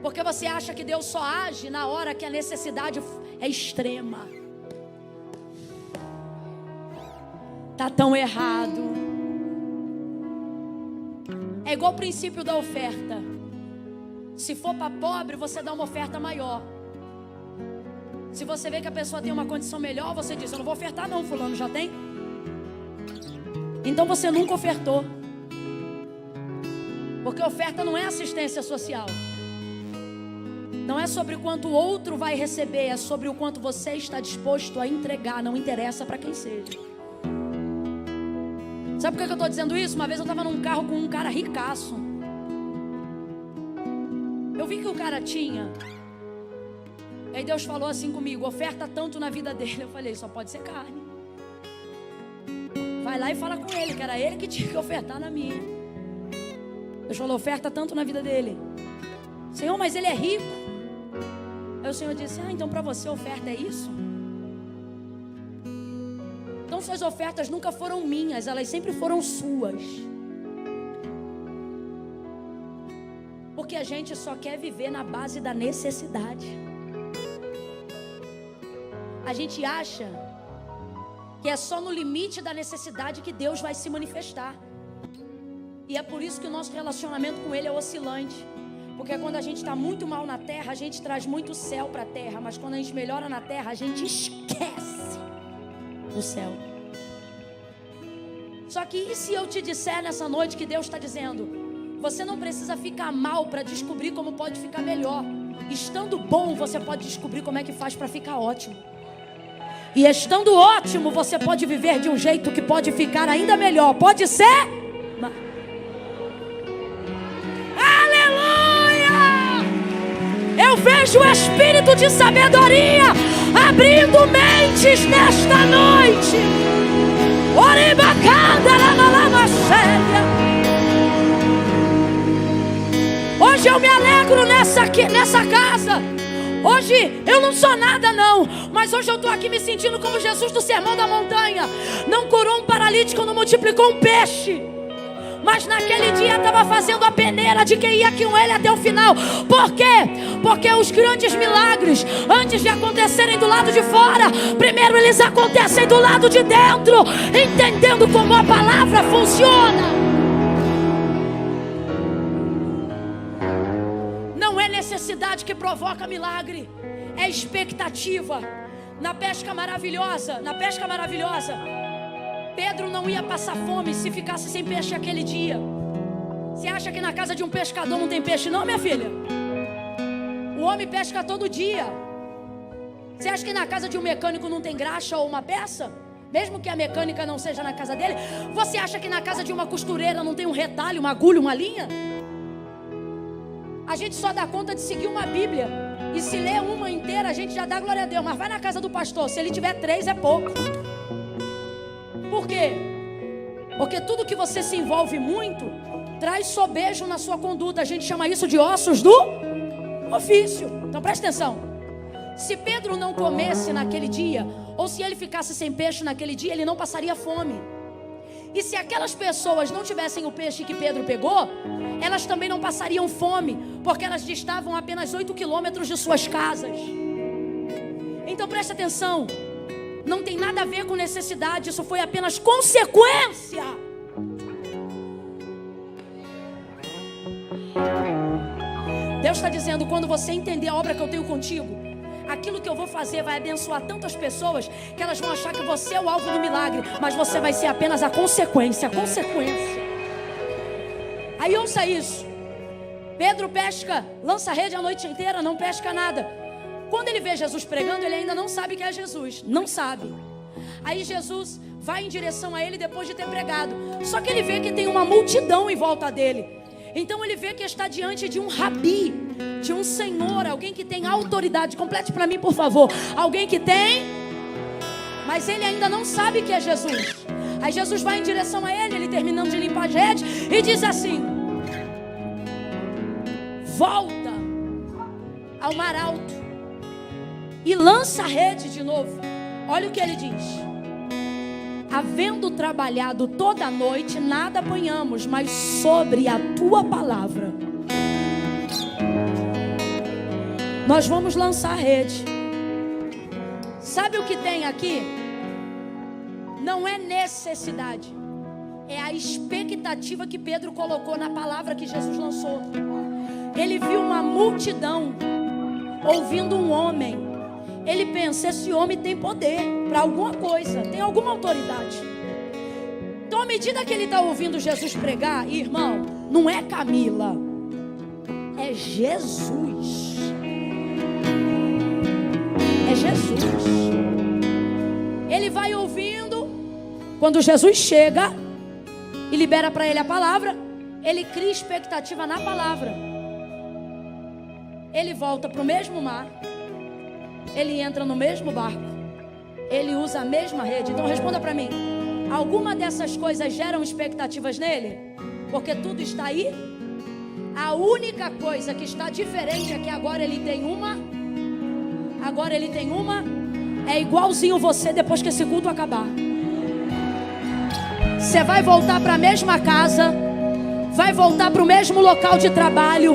Porque você acha que Deus só age na hora que a necessidade é extrema. Tá tão errado. É igual o princípio da oferta. Se for para pobre, você dá uma oferta maior. Se você vê que a pessoa tem uma condição melhor, você diz: eu não vou ofertar não, fulano já tem. Então você nunca ofertou. Porque oferta não é assistência social. Não é sobre o quanto o outro vai receber, é sobre o quanto você está disposto a entregar. Não interessa para quem seja. Sabe por que eu estou dizendo isso? Uma vez eu estava num carro com um cara ricaço. Eu vi que o cara tinha. Aí Deus falou assim comigo: oferta tanto na vida dele. Eu falei: só pode ser carne. Vai lá e fala com ele, que era ele que tinha que ofertar na minha. Deus falou: oferta tanto na vida dele. Senhor, mas ele é rico. Aí o Senhor disse: então para você oferta é isso? Então suas ofertas nunca foram minhas, elas sempre foram suas. Porque a gente só quer viver na base da necessidade. A gente acha que é só no limite da necessidade que Deus vai se manifestar. E é por isso que o nosso relacionamento com Ele é oscilante. Porque quando a gente está muito mal na terra, a gente traz muito céu para a terra. Mas quando a gente melhora na terra, a gente esquece o céu. Só que e se eu te disser nessa noite que Deus está dizendo: você não precisa ficar mal para descobrir como pode ficar melhor. Estando bom, você pode descobrir como é que faz para ficar ótimo. E estando ótimo, você pode viver de um jeito que pode ficar ainda melhor. Pode ser? Aleluia! Eu vejo o espírito de sabedoria abrindo mentes nesta noite. Hoje eu me alegro nessa casa. Hoje eu não sou nada não, mas hoje eu estou aqui me sentindo como Jesus do Sermão da Montanha. Não curou um paralítico, não multiplicou um peixe, mas naquele dia estava fazendo a peneira de quem ia com ele até o final. Por quê? Porque os grandes milagres, antes de acontecerem do lado de fora, primeiro eles acontecem do lado de dentro, entendendo como a palavra funciona. Não é necessidade que provoca milagre, é expectativa. Na pesca maravilhosa, Pedro não ia passar fome se ficasse sem peixe aquele dia. Você acha que na casa de um pescador não tem peixe não, minha filha? O homem pesca todo dia. Você acha que na casa de um mecânico não tem graxa ou uma peça? Mesmo que a mecânica não seja na casa dele. Você acha que na casa de uma costureira não tem um retalho, uma agulha, uma linha? A gente só dá conta de seguir uma Bíblia. E se ler uma inteira, a gente já dá glória a Deus. Mas vai na casa do pastor, se ele tiver 3 é pouco. Por quê? Porque tudo que você se envolve muito traz sobejo na sua conduta. A gente chama isso de ossos do ofício. Então presta atenção. Se Pedro não comesse naquele dia, ou se ele ficasse sem peixe naquele dia, ele não passaria fome. E se aquelas pessoas não tivessem o peixe que Pedro pegou, elas também não passariam fome, porque elas distavam apenas 8 quilômetros de suas casas. Então presta atenção. Não tem nada a ver com necessidade, isso foi apenas consequência. Deus está dizendo: quando você entender a obra que eu tenho contigo, aquilo que eu vou fazer vai abençoar tantas pessoas que elas vão achar que você é o alvo do milagre, mas você vai ser apenas a consequência. Aí ouça isso. Pedro pesca, lança a rede a noite inteira, não pesca nada. Quando ele vê Jesus pregando, ele ainda não sabe que é Jesus. Não sabe. Aí Jesus vai em direção a ele depois de ter pregado. Só que ele vê que tem uma multidão em volta dele. Então ele vê que está diante de um rabi, de um senhor, alguém que tem autoridade. Complete para mim, por favor. Alguém que tem, mas ele ainda não sabe que é Jesus. Aí Jesus vai em direção a ele, ele terminando de limpar as redes, e diz assim: volta ao mar alto e lança a rede de novo. Olha o que ele diz: havendo trabalhado toda a noite, nada apanhamos, mas sobre a tua palavra nós vamos lançar a rede. Sabe o que tem aqui? Não é necessidade, é a expectativa que Pedro colocou na palavra que Jesus lançou. Ele viu uma multidão ouvindo um homem ele pensa: esse homem tem poder para alguma coisa, tem alguma autoridade. Então, à medida que ele está ouvindo Jesus pregar, irmão, não é Camila, é Jesus. É Jesus. Ele vai ouvindo. Quando Jesus chega e libera para ele a palavra, ele cria expectativa na palavra. Ele volta para o mesmo mar, ele entra no mesmo barco, ele usa a mesma rede. Então responda para mim: alguma dessas coisas geram expectativas nele? Porque tudo está aí. A única coisa que está diferente é que agora ele tem uma. É igualzinho você depois que esse culto acabar. Você vai voltar para a mesma casa, vai voltar para o mesmo local de trabalho.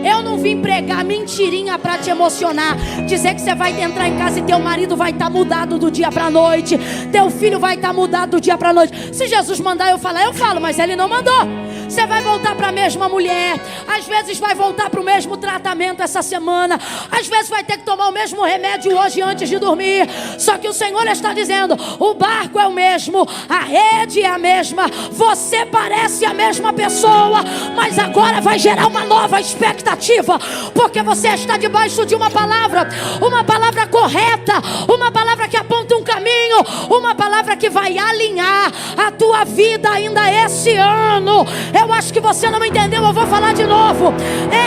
Eu não vim pregar mentirinha para te emocionar, dizer que você vai entrar em casa e teu marido vai estar mudado do dia para a noite, teu filho vai estar mudado do dia para a noite. Se Jesus mandar eu falar, eu falo, mas ele não mandou. Você vai voltar para a mesma mulher, às vezes vai voltar para o mesmo tratamento essa semana, às vezes vai ter que tomar o mesmo remédio hoje antes de dormir. Só que o Senhor está dizendo: o barco é o mesmo, a rede é a mesma, você parece a mesma pessoa, mas agora vai gerar uma nova expectativa, porque você está debaixo de uma palavra correta, uma palavra que aponta um caminho, uma palavra que vai alinhar a tua vida ainda esse ano. Eu acho que você não entendeu, eu vou falar de novo.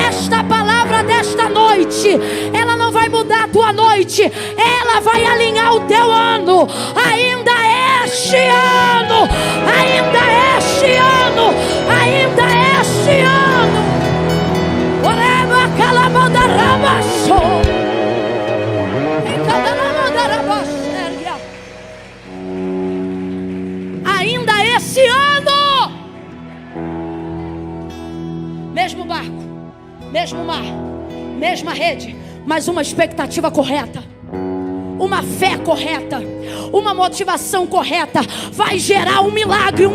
Esta palavra desta noite, ela não vai mudar a tua noite, ela vai alinhar o teu ano. Ainda este ano, ainda este ano, ainda este ano. Oreva calamanda rabaço. Ainda esse ano. Mesmo barco, mesmo mar, mesma rede, mas uma expectativa correta, uma fé correta, uma motivação correta vai gerar um milagre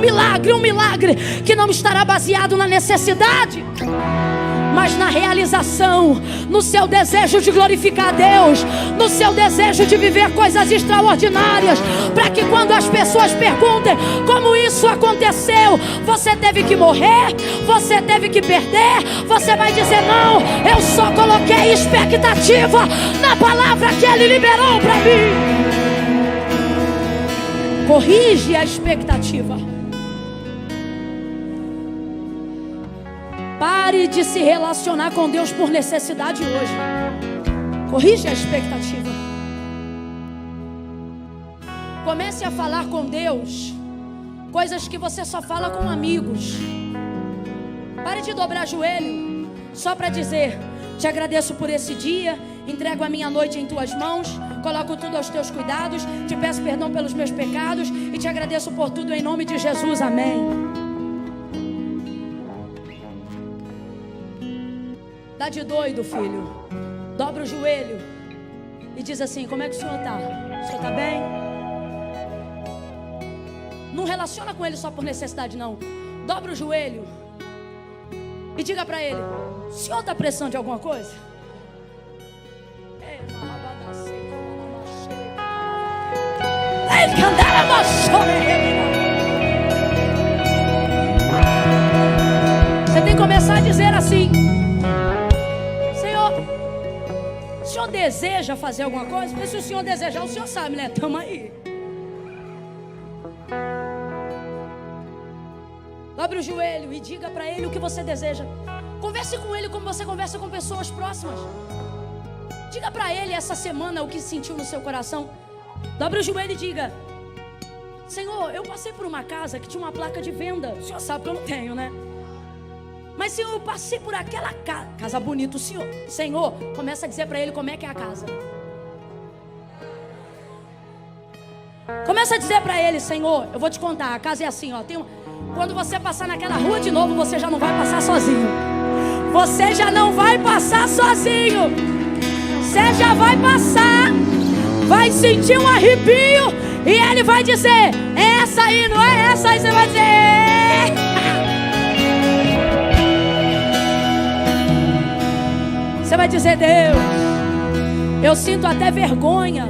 que não estará baseado na necessidade, mas na realização, no seu desejo de glorificar a Deus, no seu desejo de viver coisas extraordinárias, para que quando as pessoas perguntem como isso aconteceu, você teve que morrer, você teve que perder, você vai dizer: não, eu só coloquei expectativa na palavra que Ele liberou para mim. Corrige a expectativa. Pare de se relacionar com Deus por necessidade hoje. Corrige a expectativa. Comece a falar com Deus coisas que você só fala com amigos. Pare de dobrar joelho só para dizer: te agradeço por esse dia, entrego a minha noite em tuas mãos, coloco tudo aos teus cuidados, te peço perdão pelos meus pecados e te agradeço por tudo em nome de Jesus, amém. Dá de doido, filho. Dobra o joelho e diz assim: como é que o senhor está? O senhor está bem? Não relaciona com ele só por necessidade, não. Dobra o joelho e diga para ele: o senhor está precisando de alguma coisa? Você tem que começar a dizer assim: o senhor deseja fazer alguma coisa? Porque se o senhor desejar, o senhor sabe, né? Tamo aí. Dobre o joelho e diga para ele o que você deseja. Converse com ele como você conversa com pessoas próximas. Diga para ele essa semana o que sentiu no seu coração. Dobre o joelho e diga: Senhor, eu passei por uma casa que tinha uma placa de venda. O senhor sabe que eu não tenho, né? Mas Senhor, eu passei por aquela casa bonita. O Senhor, começa a dizer para ele como é que é a casa. Começa a dizer para ele: Senhor, eu vou te contar, a casa é assim, ó. Quando você passar naquela rua de novo, você já não vai passar sozinho. Você já não vai passar sozinho. Você já vai passar, vai sentir um arrepio e ele vai dizer: é essa aí, não é essa aí? Você vai dizer: Você vai dizer: Deus, Eu sinto até vergonha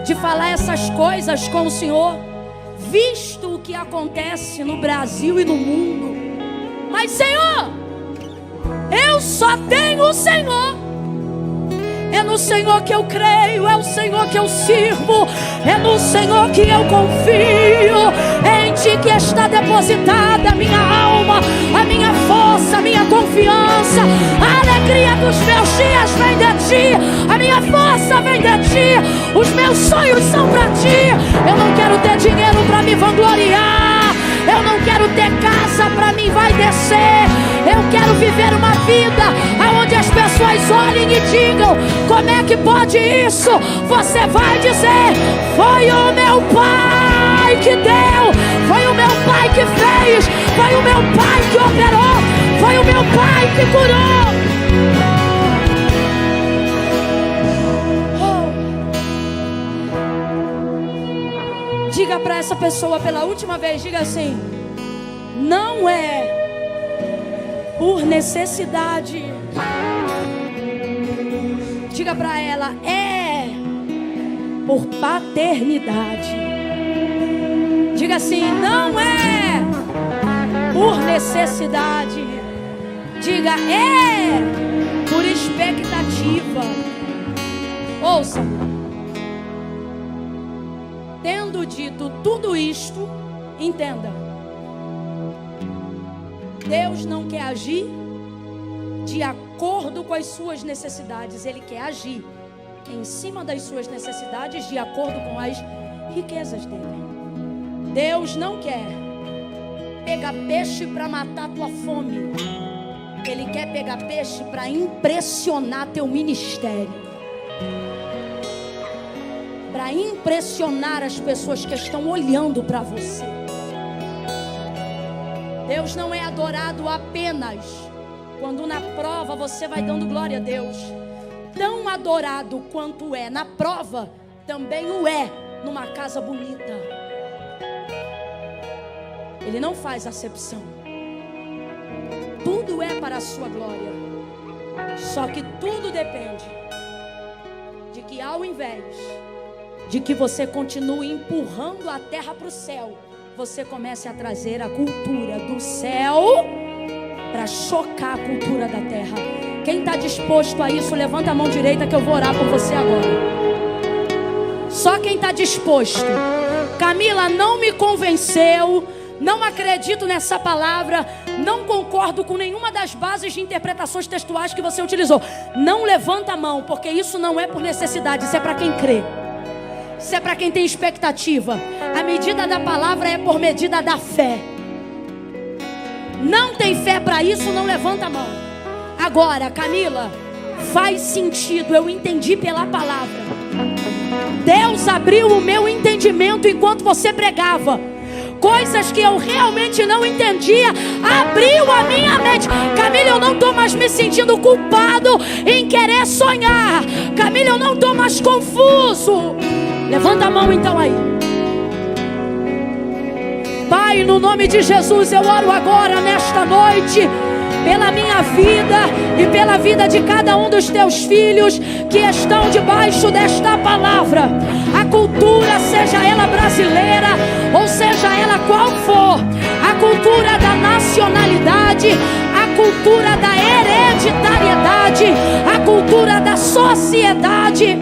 de falar essas coisas com o Senhor, visto o que acontece no Brasil e no mundo. Mas, Senhor, eu só tenho o Senhor. É no Senhor que eu creio, é o Senhor que eu sirvo, é no Senhor que eu confio. É em Ti que está depositada a minha alma, a minha força, a minha confiança. A alegria dos meus dias vem de Ti, a minha força vem de Ti, os meus sonhos são para Ti. Eu não quero ter dinheiro para me vangloriar, eu não quero ter casa para mim vai descer. Eu quero viver uma vida onde as pessoas olhem e digam: como é que pode isso? Você vai dizer: foi o meu Pai que deu, foi o meu Pai que fez, foi o meu Pai que operou, foi o meu Pai que curou. Diga para essa pessoa pela última vez, diga assim: não é por necessidade. Diga para ela: é por paternidade. Diga assim: não é por necessidade. Diga: é por expectativa. Ouça. Tendo dito tudo isto, entenda: Deus não quer agir de acordo com as suas necessidades. Ele quer agir em cima das suas necessidades, de acordo com as riquezas dele. Deus não quer pegar peixe para matar tua fome. Ele quer pegar peixe para impressionar teu ministério, para impressionar as pessoas que estão olhando para você. Deus não é adorado apenas quando na prova você vai dando glória a Deus. Tão adorado quanto é na prova, também o é numa casa bonita. Ele não faz acepção. Tudo é para a sua glória. Só que tudo depende de que, ao invés de que você continue empurrando a terra para o céu, você comece a trazer a cultura do céu para chocar a cultura da terra. Quem está disposto a isso, levanta a mão direita que eu vou orar por você agora. Só quem está disposto. Camila, não me convenceu, não acredito nessa palavra, não concordo com nenhuma das bases de interpretações textuais que você utilizou. Não levanta a mão, porque isso não é por necessidade, isso é para quem crê. Isso é para quem tem expectativa. A medida da palavra é por medida da fé. Não tem fé para isso, não levanta a mão. Agora, Camila, faz sentido, eu entendi pela palavra. Deus abriu o meu entendimento enquanto você pregava. Coisas que eu realmente não entendia, abriu a minha mente. Camila, eu não estou mais me sentindo culpado em querer sonhar. Camila, eu não estou mais confuso. Levanta a mão então aí. Pai, no nome de Jesus, eu oro agora nesta noite pela minha vida e pela vida de cada um dos teus filhos que estão debaixo desta palavra. A cultura, seja ela brasileira ou seja ela qual for, a cultura da nacionalidade, a cultura da hereditariedade, a cultura da sociedade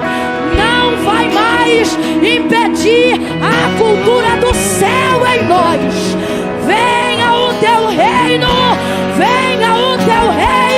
não vai mais impedir a cultura do céu em nós. Venha o teu reino, venha o teu reino.